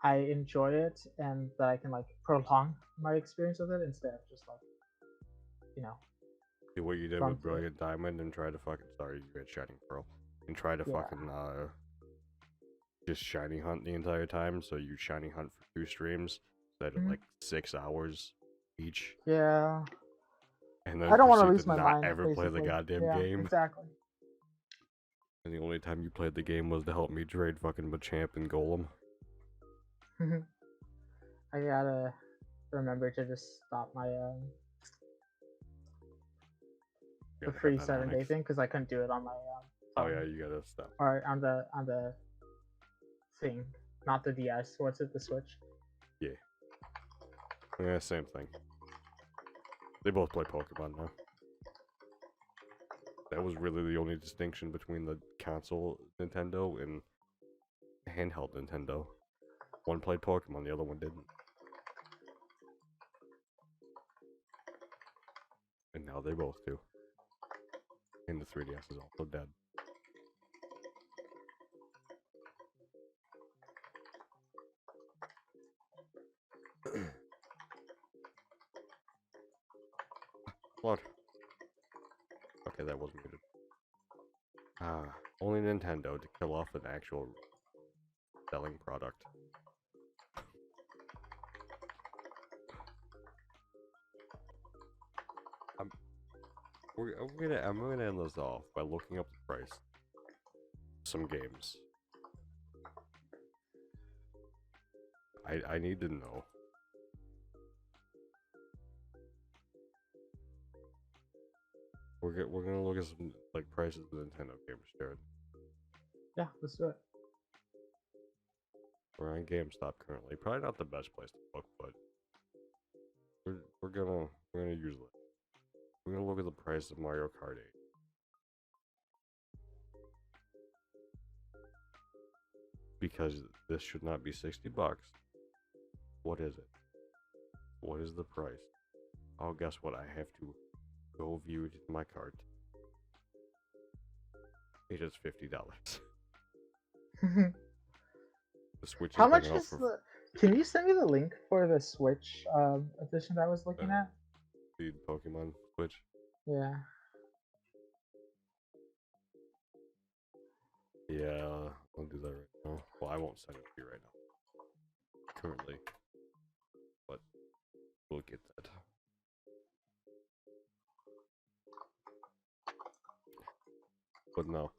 I enjoy it and that I can like prolong my experience with it instead of just like, you know, Do what you did run with through it. Brilliant Diamond and try to fucking sorry, you had Shining Pearl. And try to Yeah. fucking just shiny hunt the entire time, so you shiny hunt for 2 streams instead of like 6 hours each. Yeah. And then I don't want to proceed lose to my not mind, ever play the basically. goddamn Yeah, game. exactly. And the only time you played the game was to help me trade fucking Machamp and Golem. I gotta remember to just stop my the Gotta have free that 7-day Onyx. thing because I couldn't do it on my Oh phone. yeah, you gotta stop. Or on the thing, not the DS. What's it? The Switch. Yeah, same thing. They both play Pokemon now. That was really the only distinction between the console Nintendo and handheld Nintendo. One played Pokemon, the other one didn't. And now they both do. And the 3DS is also dead. What? Okay, that was muted. Only Nintendo to kill off an actual selling product. I'm gonna end this off by looking up the price of some games. I need to know. We're gonna look at some like prices of Nintendo games, Jared. Yeah, let's do it. We're on GameStop currently. Probably not the best place to look, but we're gonna use it. We're gonna look at the price of Mario Kart 8. Because this should not be $60. What is it? What is the price? Oh, guess what? I have to go view it in my cart. It is $50. The Switch How is much been out is for the? Can you send me the link for the Switch edition that I was looking at? the Pokemon Switch. Yeah. Yeah, I'll do that right now. Well, I won't send it to you right now. Currently. But we'll get that. But no.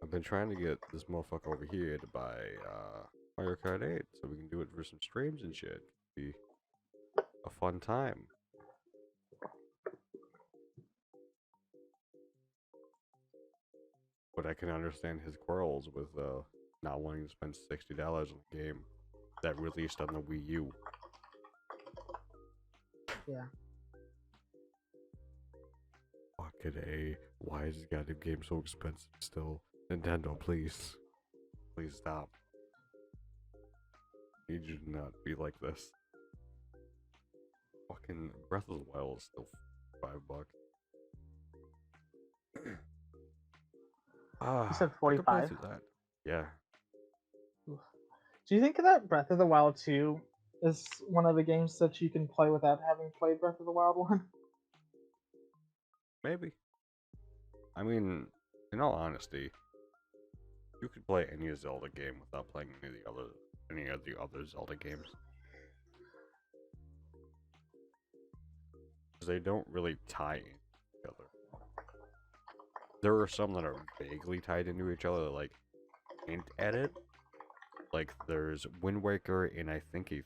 I've been trying to get this motherfucker over here to buy Mario Kart 8 so we can do it for some streams and shit. Be a fun time. But I can understand his quarrels with not wanting to spend $60 on a game that released on the Wii U. Yeah. Fucking A. Why is this goddamn game so expensive still? Nintendo, please. Please stop. I need you to not be like this. Fucking Breath of the Wild is still $5. You said I could play 45. through that. Yeah. Do you think that Breath of the Wild 2 is one of the games that you can play without having played Breath of the Wild 1? Maybe. I mean, in all honesty, you could play any Zelda game without playing any of the other Zelda games. Because they don't really tie in together. there are some that are vaguely tied into each other, that, like, hint at it. Like, there's Wind Waker in, I think, a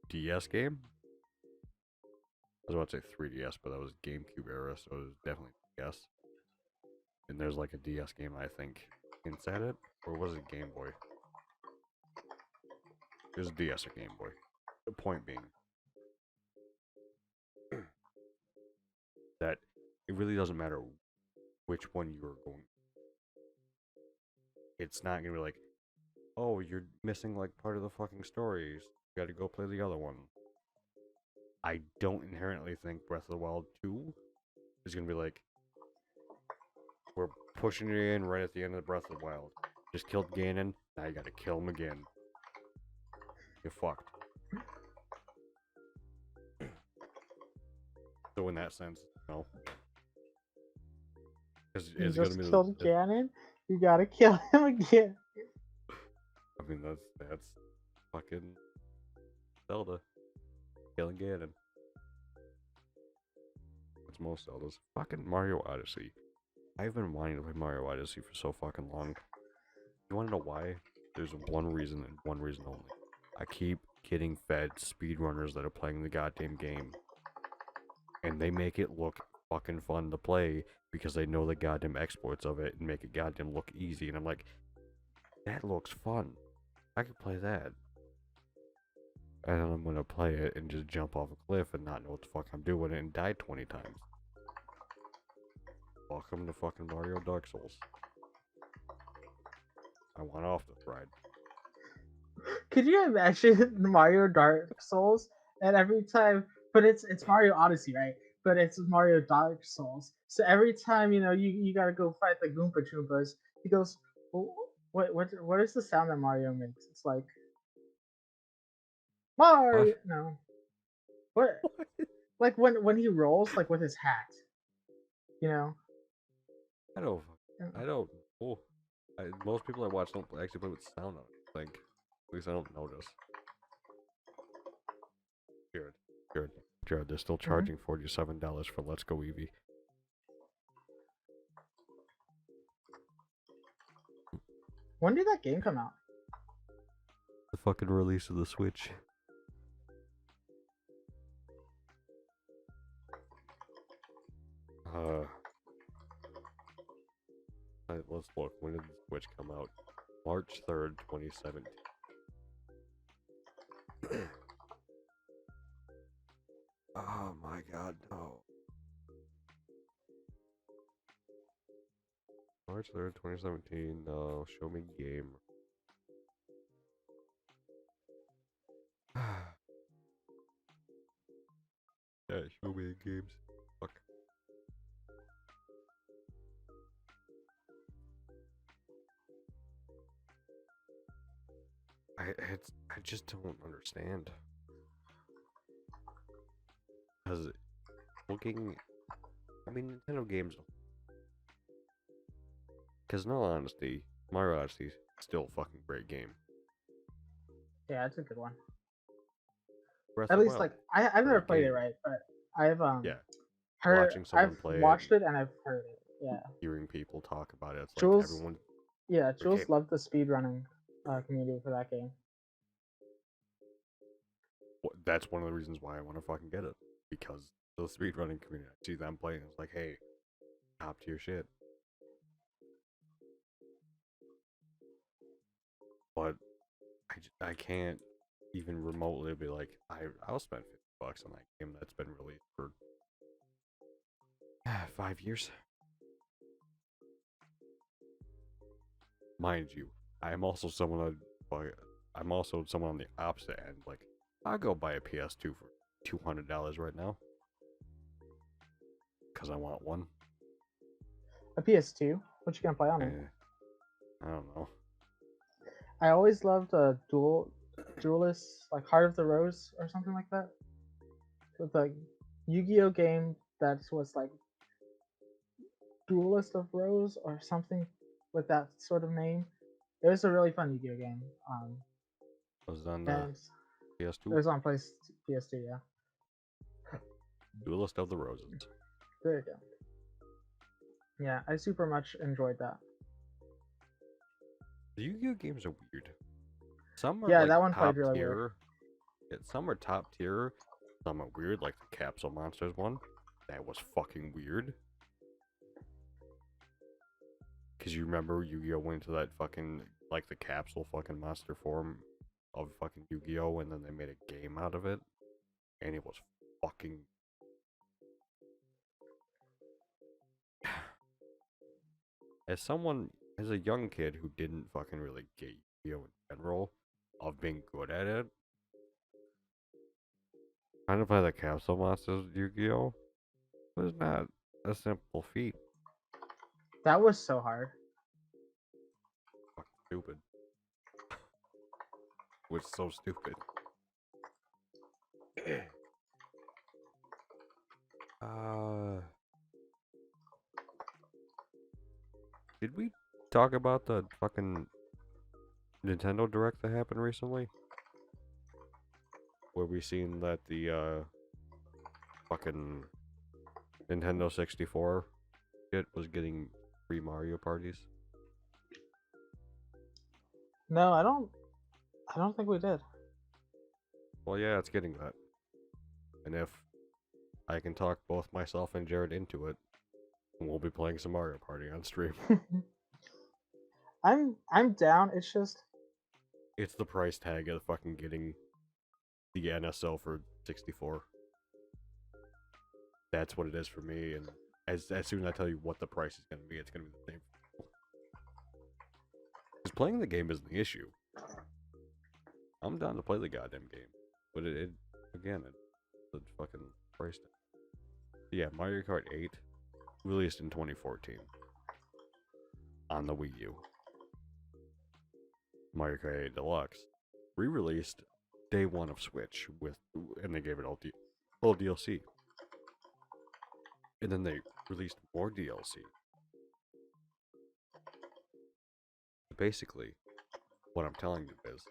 DS game. I was about to say 3DS, but that was GameCube era, so it was definitely DS. And there's like a DS game, I think, hints at it. Or was it Game Boy? It was DS or Game Boy. The point being that it really doesn't matter which one you're going. It's not gonna be like, oh, you're missing like part of the fucking stories. You gotta go play the other one. I don't inherently think Breath of the Wild 2 is gonna be like, we're pushing it in right at the end of Breath of the Wild. Just killed Ganon, now you gotta kill him again. You're fucked. So in that sense, no. You It's just gonna be killed Ganon. You gotta kill him again. I mean that's fucking Zelda. Killing Ganon. It's most Zeldas. Fucking Mario Odyssey. I've been wanting to play Mario Odyssey for so fucking long. You wanna know why? There's one reason and one reason only. I keep getting fed speedrunners that are playing the goddamn game. And they make it look fucking fun to play because they know the goddamn exploits of it and make it goddamn look easy. And I'm like, that looks fun. I could play that. And then I'm gonna play it and just jump off a cliff and not know what the fuck I'm doing and die 20 times. Welcome to fucking Mario Dark Souls. I want off this ride. Could you imagine Mario Dark Souls? And every time, but it's Mario Odyssey, right? But it's Mario Dark Souls. So every time you gotta go fight the Goomba Troopas, he goes, well, what is the sound that Mario makes? It's like Mario. What? No, what? Like when he rolls, like with his hat. You know. I don't. I don't. Oh, most people I watch don't actually play with sound on it. Like, at least I don't notice. Jared, Jared, they're still Mhm. charging $47 for Let's Go Eevee. When did that game come out? The fucking release of the Switch. Let's look. When did the Switch come out? March 3rd, 2017. Oh my god, no. March 3rd, 2017. No, show me game. Yeah, show me games. Fuck. I just don't understand. Because looking, I mean, Nintendo games. Because in all honesty, Mario Odyssey is still a fucking great game. Yeah, it's a good one. Breath At of the least Wild, like I've never great played it, game. right? But I've Yeah, heard, watching someone I've play it, watched it and I've heard it. Yeah. hearing people talk about it, it's like Jules, everyone. yeah, Okay, Jules loved the speedrunning community for that game. that's one of the reasons why I want to fucking get it, because the speedrunning community. I see them playing, it's like, hey, top tier shit. But I can't even remotely be like, I'll spend $50 on that game that's been released for 5 years. Mind you, I'm also someone on the opposite end. Like, I'll go buy a PS2 for $200 right now because I want one. A PS2. What you gonna play on it? I don't know. I always loved Duelist, like Heart of the Rose or something like that. With the Yu-Gi-Oh game that was like Duelist of Rose or something with that sort of name. It was a really fun Yu-Gi-Oh game. Was it on the And it PS2? was on PS2. Yeah. Duelist of the Roses. There you go. Yeah, I super much enjoyed that. The Yu-Gi-Oh games are weird. Some are Yeah, like that one played top really weird. tier. Some are top tier. Some are weird, like the Capsule Monsters one. That was fucking weird. Cause you remember Yu-Gi-Oh went to that fucking like the capsule fucking monster form of fucking Yu-Gi-Oh, and then they made a game out of it, and it was fucking. As someone, as a young kid who didn't fucking really get Yu-Gi-Oh in general, of being good at it, trying to play the capsule monsters Yu-Gi-Oh was not a simple feat. That was so hard. Fucking stupid. Was so stupid. uh, did we talk about the fucking Nintendo Direct that happened recently? Where we seen that the fucking Nintendo 64 shit was getting free Mario parties. No, I don't. I don't think we did. Well, yeah, it's getting that. And if I can talk both myself and Jared into it, we'll be playing some Mario Party on stream. I'm down. It's just It's the price tag of fucking getting the NSO for 64. That's what it is for me, and as soon as I tell you what the price is going to be, it's going to be the same. Because playing the game isn't the issue. I'm down to play the goddamn game, but it again, it's the fucking price tag. Yeah, Mario Kart 8 released in 2014 on the Wii U. Mario Kart 8 Deluxe re-released day one of Switch and they gave it all DLC. And then they released more DLC. Basically, what I'm telling you is,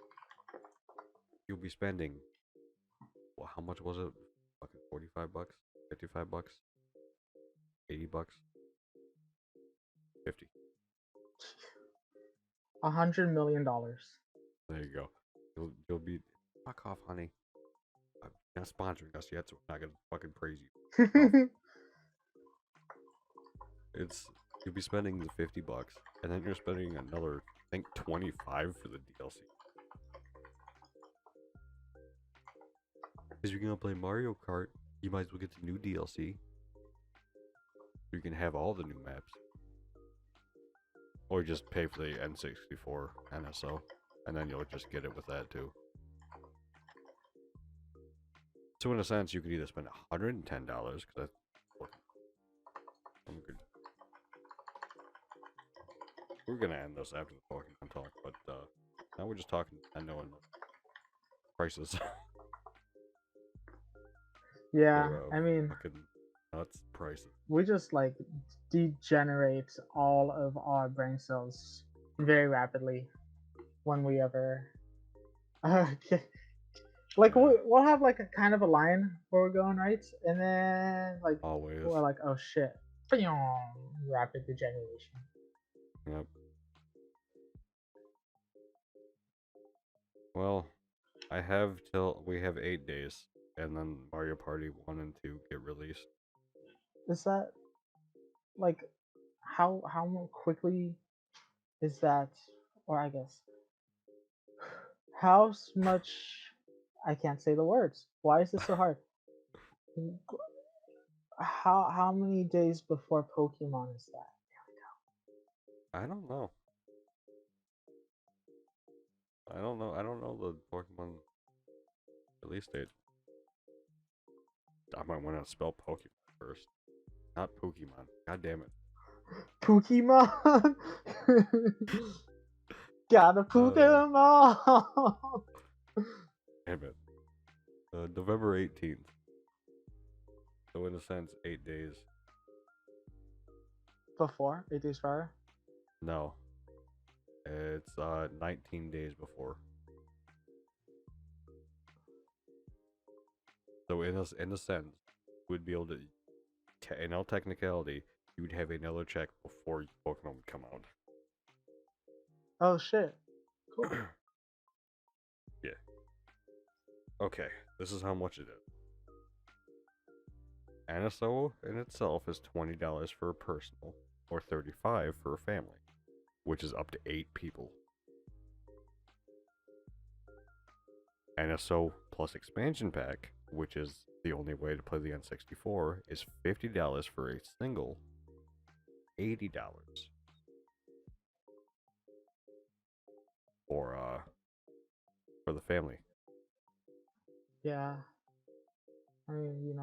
you'll be spending, well, how much was it? Fucking 45 bucks, 55 bucks, 80 bucks, 50. $100 million. There you go. You'll be, fuck off, honey. I'm not sponsoring us yet, so we're not gonna fucking praise you. It's you'll be spending the 50 bucks, and then you're spending another, I think, 25 for the DLC. Because you're gonna play Mario Kart, you might as well get the new DLC. You can have all the new maps. Or just pay for the N64 NSO, and then you'll just get it with that too. So in a sense, you could either spend $110, because I'm good. We're gonna end this after the Pokemon talk, but now we're just talking Nintendo and prices. Yeah, They're, I mean, fucking nuts prices. we just like degenerate all of our brain cells very rapidly when we ever get, like Yeah, we'll have like a kind of a line where we're going, right, and then like always. we're like, oh shit, rapid degeneration. Yep. Well, we have 8 days, and then Mario Party 1 and 2 get released. Is that like how more quickly is that, or I guess how much, I can't say the words. Why is this so hard? How many days before Pokemon is that? I don't know. I don't know. I don't know the Pokemon release date. I might want to spell Pokemon first, not Pokemon. God damn it. Pokemon. Got a Uh, Pokemon. damn it. November 18th. So in a sense, 8 days. Before 8 days prior. No, it's 19 days before. So in a sense, we'd be able to, in all technicality, you'd have another check before Pokemon would come out. Oh shit. Cool. Yeah. Okay, this is how much it is. NSO in itself is $20 for a personal, or $35 for a family, which is up to 8 people. NSO plus expansion pack, which is the only way to play the N64, is $50 for a single, $80 for the family. Yeah. I mean,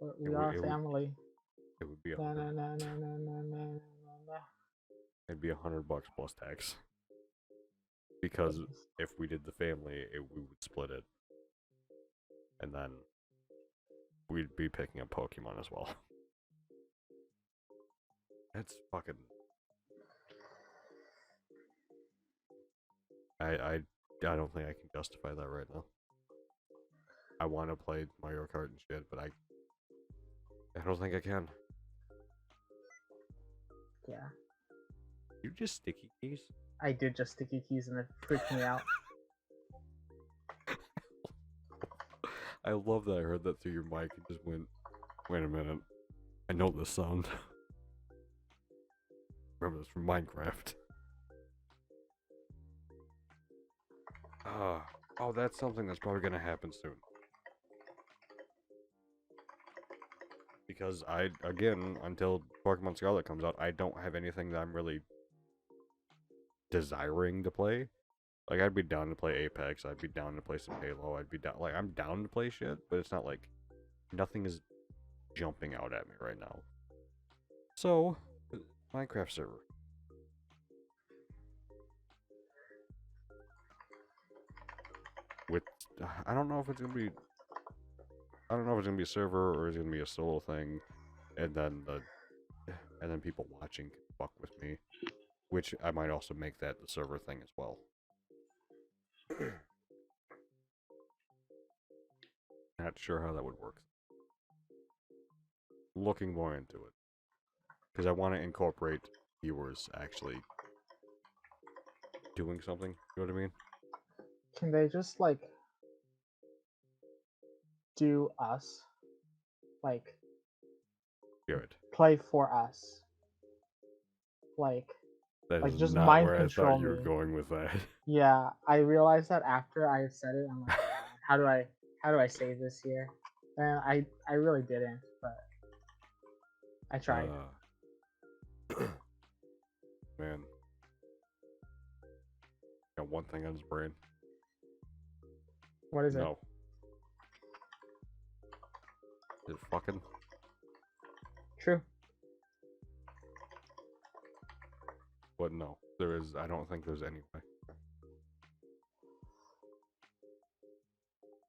It we would are a it would family. it would be a Na na hundred. na na na na na na. It'd be $100 plus tax. Because Goodness. if we did the family, we would split it, and then we'd be picking up Pokemon as well. That's fucking. I don't think I can justify that right now. I want to play Mario Kart and shit, but I don't think I can. Yeah. You just sticky keys? I did just sticky keys and it freaked me out. I love that I heard that through your mic and just went, wait a minute. I know this sound. Remember this from Minecraft. Oh, that's something that's probably gonna happen soon. Because again, until Pokemon Scarlet comes out, I don't have anything that I'm really desiring to play. Like, I'd be down to play Apex, I'd be down to play some Halo, I'd be down, like, I'm down to play shit, but it's not like, nothing is jumping out at me right now. So, Minecraft server. With, I don't know if it's gonna be, a server or it's gonna be a solo thing, and then people watching can fuck with me, which I might also make that the server thing as well. Not sure how that would work. Looking more into it. Because I want to incorporate viewers actually doing something. You know what I mean? Can they just do us? Like Good. play for us. Like That is just not mind where I thought control you were me. going with that. Yeah, I realized that after I said it. I'm like, oh, man, how do I save this here? And I really didn't, but I tried. Man. Got one thing on his brain. What is it? No. Is it fucking? True. But no. There is, I don't think there's any way.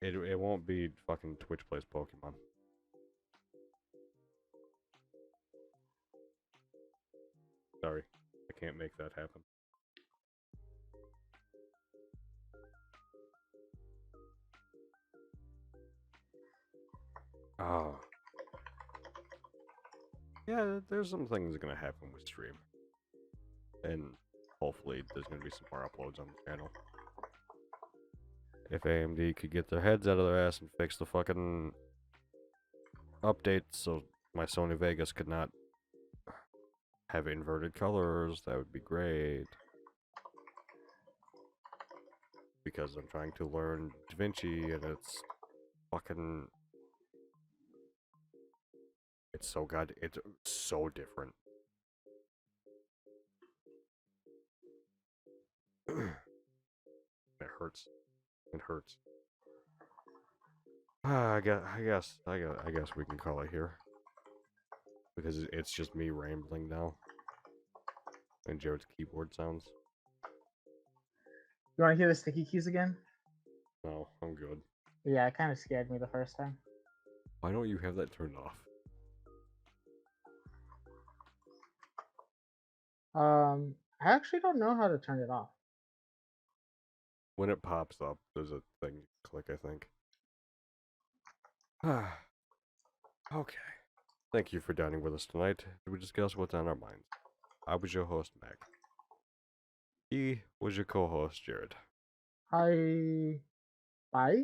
It won't be fucking Twitch plays Pokemon. Sorry. I can't make that happen. Oh. Yeah, there's some things gonna happen with stream. And hopefully there's gonna be some more uploads on the channel. If AMD could get their heads out of their ass and fix the fucking updates so my Sony Vegas could not have inverted colors, that would be great. Because I'm trying to learn DaVinci and it's fucking... It's so different. It hurts. It hurts. I guess we can call it here. Because it's just me rambling now. And Jared's keyboard sounds. You want to hear the sticky keys again? No, I'm good. Yeah, it kind of scared me the first time. Why don't you have that turned off? I actually don't know how to turn it off. When it pops up, there's a thing you click, I think. Okay. Thank you for dining with us tonight. We discuss what's on our minds. I was your host, Mac. He was your co-host, Jared. Hi. Bye.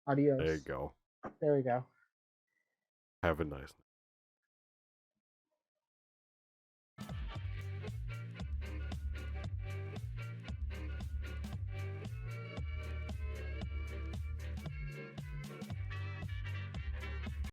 There you Adios. go. There we go. Have a nice night.